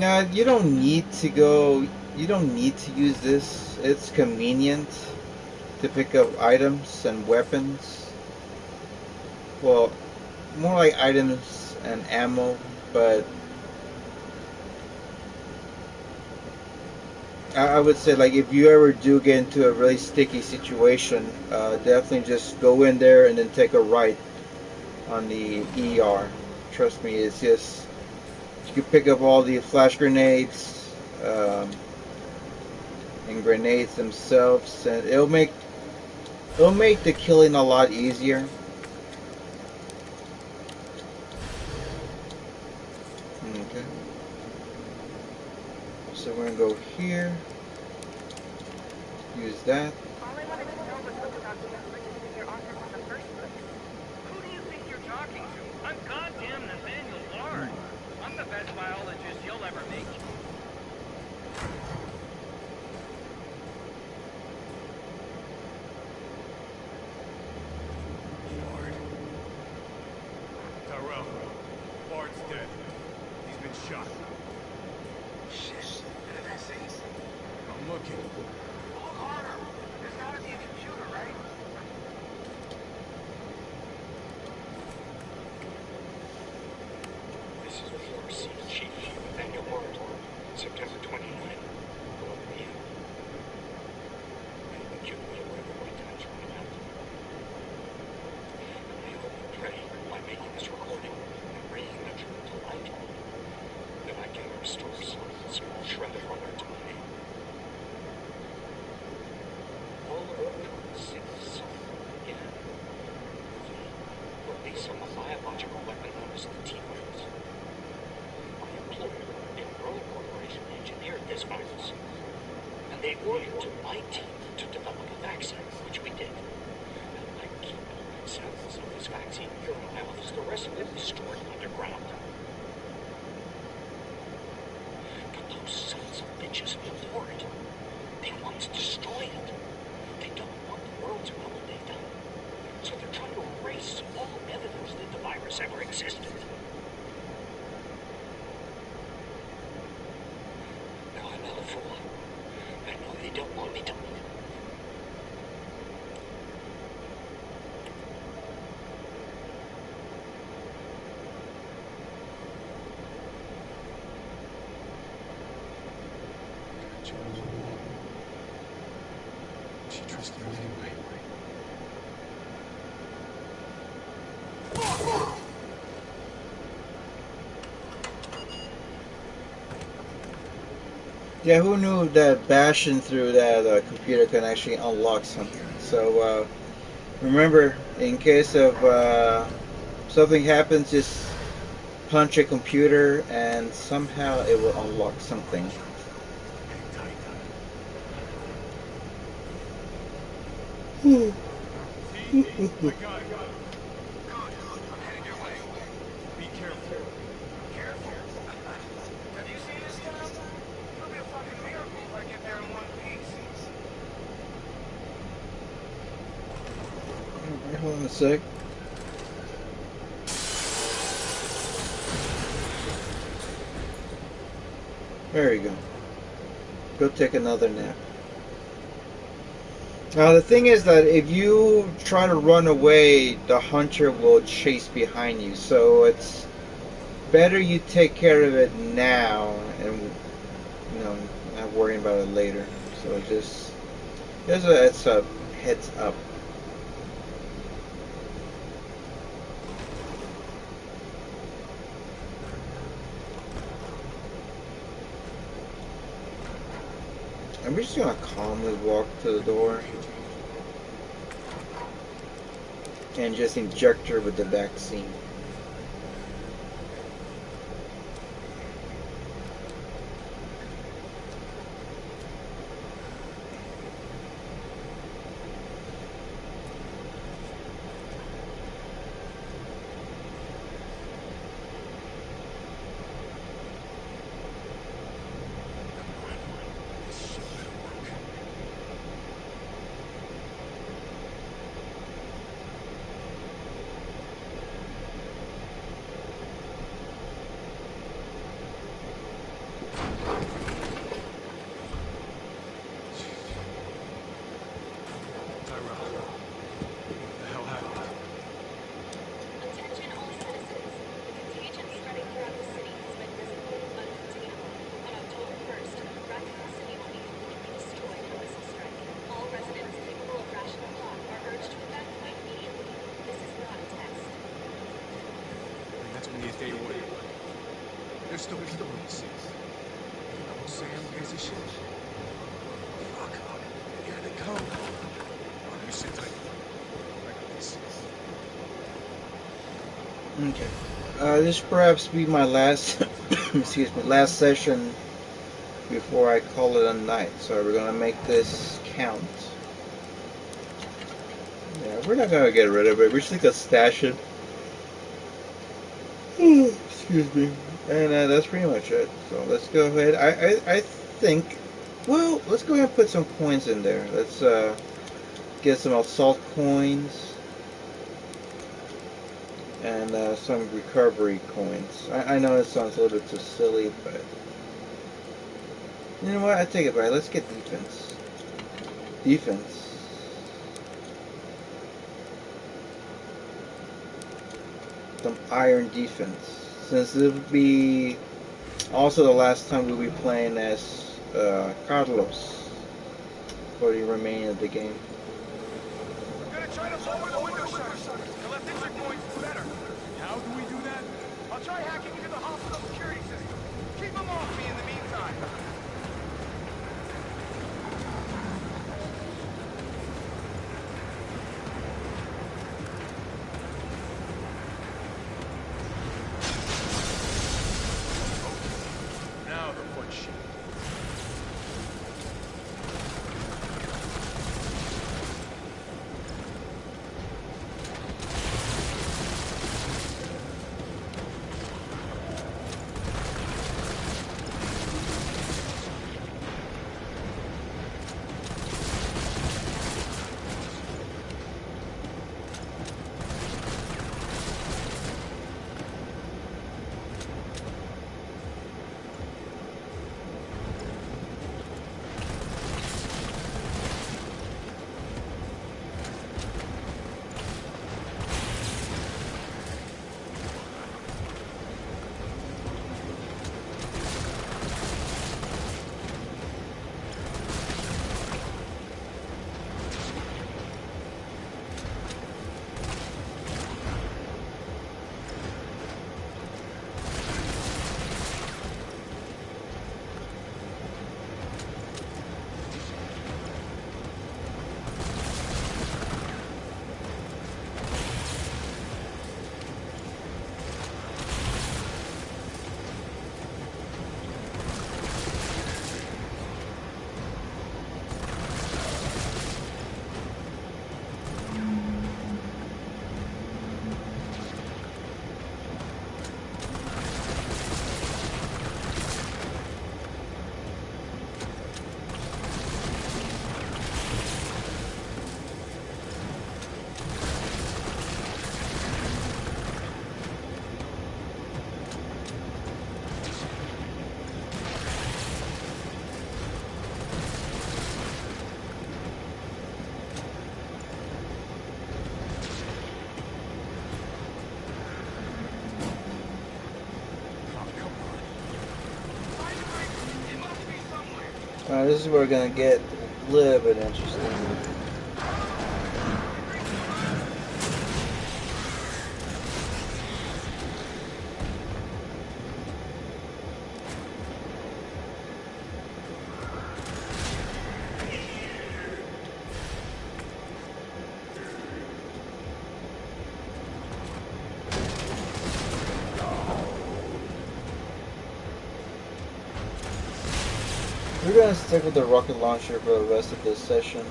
Now you don't need to go. You don't need to use this. It's convenient to pick up items and weapons. Well, more like items and ammo, but I would say like if you ever do get into a really sticky situation, definitely just go in there and then take a right on the ER. Trust me, it's just you can pick up all the flash grenades and grenades themselves, and it'll make the killing a lot easier. Okay, so we're gonna go here, use that. All I wanted to know was what the documents printed in your office in the first place. Who do you think you're talking to? I'm goddamn Nathaniel Bard. I'm the best biologist you'll ever meet. Bard. Tyrell. Bard's dead. He's been shot. Shit. And the vaccines? I'm looking. Look harder. There's gotta be a computer, right? This is 4C Chief Nathaniel Bard. September 29th. 11 p.m. I have accumulated whatever my time's running out. I hope and pray by making this recording and bringing the truth to light that I can restore some small shred of our time. All of our six again. Release of a biological weapon known as the T-virus. My employer, the Umbrella Corporation, engineered this virus, and they ordered to my team to develop a vaccine, which we did. And I keep samples of this vaccine here in my office. The rest of it is stored underground. But those sons of bitches abhor it. They want to destroy it. They don't want the world to know what they've done. So they're trying to erase all evidence that the virus ever existed. Now I'm not a fool. I know they don't want me to. She trusted me anyway. Yeah, who knew that bashing through that computer can actually unlock something? So remember, in case of something happens, just punch a computer and somehow it will unlock something. See? I got it. Good. I'm headed your way. Be careful. Careful. Have you seen this town? It'll be a fucking miracle if I get there in one piece. Alright, hold on a sec. There you go. Go take another nap. Now the thing is that if you try to run away, the hunter will chase behind you. So it's better you take care of it now and not worrying about it later. So it's a heads up. I'm just gonna calmly walk to the door and just inject her with the vaccine. still people in the city. You know, Sam, piece of shit. Fuck. Here they come. Oh, you sit tight. I got this. Okay. This perhaps be my last, excuse me, last session before I call it a night. So we're gonna make this count. Yeah, we're not gonna get rid of it. We're just gonna stash it. Excuse me. And that's pretty much it. So let's go ahead. I think. Well, let's go ahead and put some coins in there. Let's get some assault coins and some recovery coins. I know it sounds a little bit too silly, but you know what? I take it back. Let's get defense. Defense. Some iron defense. Since it would be also the last time we'll be playing as Carlos for the remaining of the game. We're gonna try to lower the window shutters. Collect entry points is better. How do we do that? I'll try hacking into the hospital security system. Keep them off me in the meantime. Now the foot shit. This is where we're gonna get a little bit interesting. We're gonna stick with the rocket launcher for the rest of this session.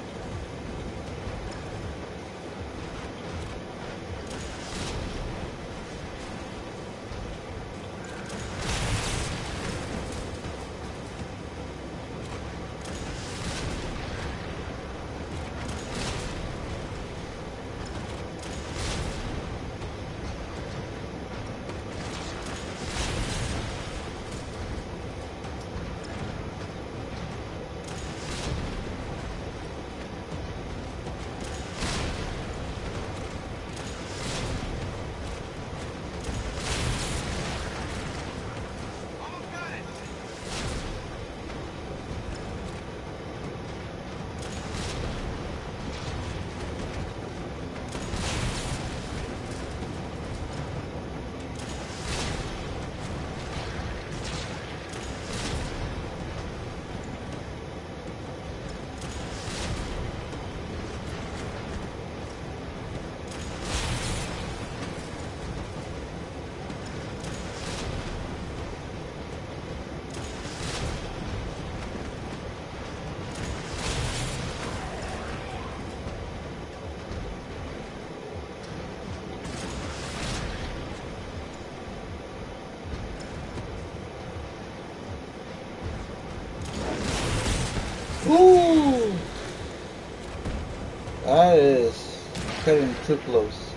is cutting too close.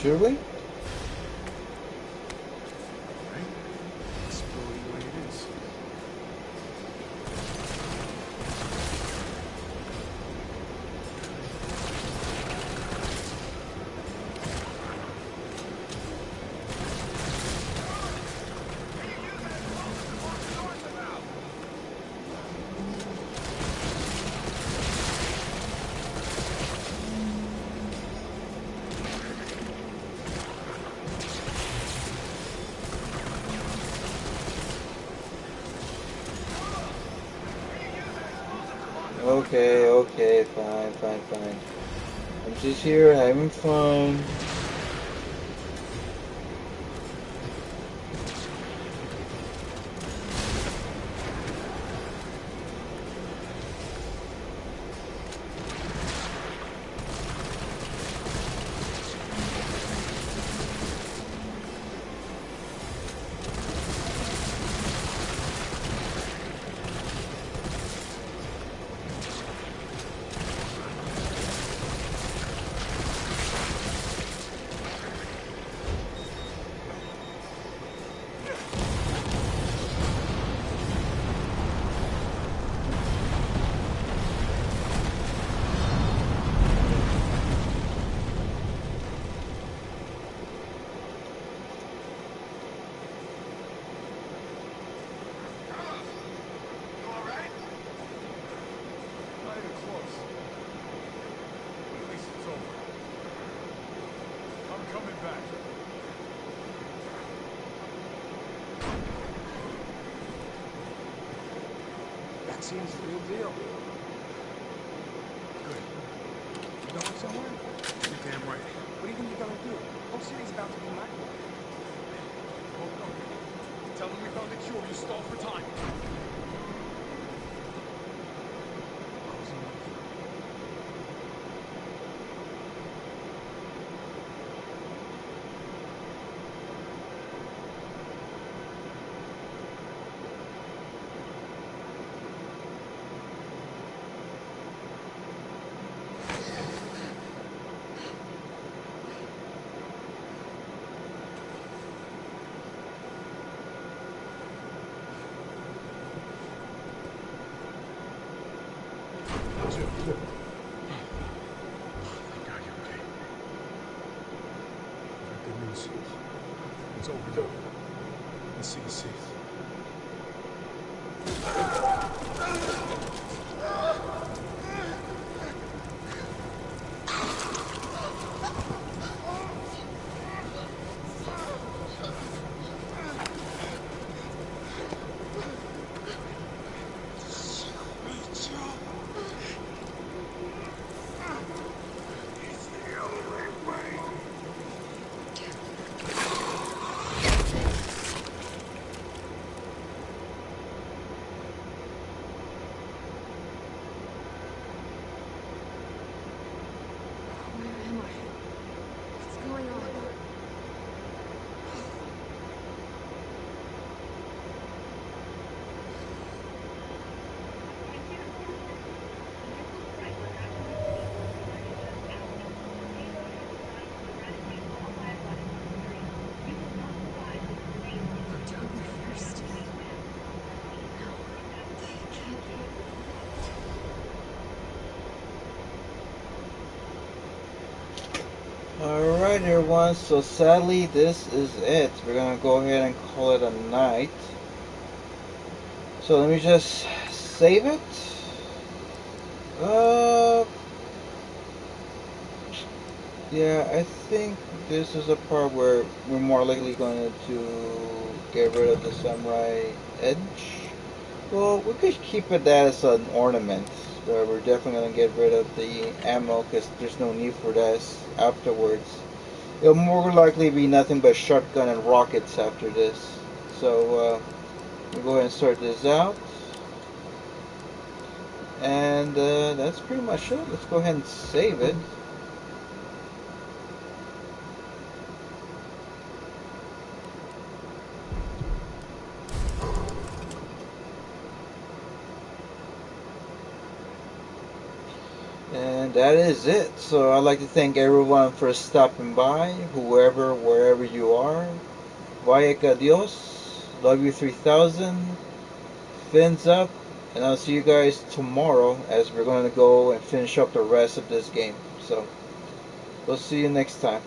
Surely? Exploding the way it is. Okay, fine. I'm just here having fun. Not even close. But at least it's over. I'm coming back. Vaccine's the real deal. Good. You going somewhere? You're damn right. What do you think you're gonna do? Whole city's about to be microwaved. Oh no. Tell them we found the cure. You stall for time. Jill. Thank God you're okay. I got good news. It's overdone. The city's safe. Alright everyone, so sadly this is it. We're gonna go ahead and call it a night. So let me just save it. Yeah, I think this is a part where we're more likely going to get rid of the samurai edge. Well, we could keep it that as an ornament. We're definitely going to get rid of the ammo because there's no need for that afterwards. It'll more likely be nothing but shotgun and rockets after this. So we'll go ahead and start this out. And that's pretty much it. Let's go ahead and save it. And that is it. So I'd like to thank everyone for stopping by, whoever, wherever you are. Vaya que adios. Love you 3000. Fins up. And I'll see you guys tomorrow as we're going to go and finish up the rest of this game. So we'll see you next time.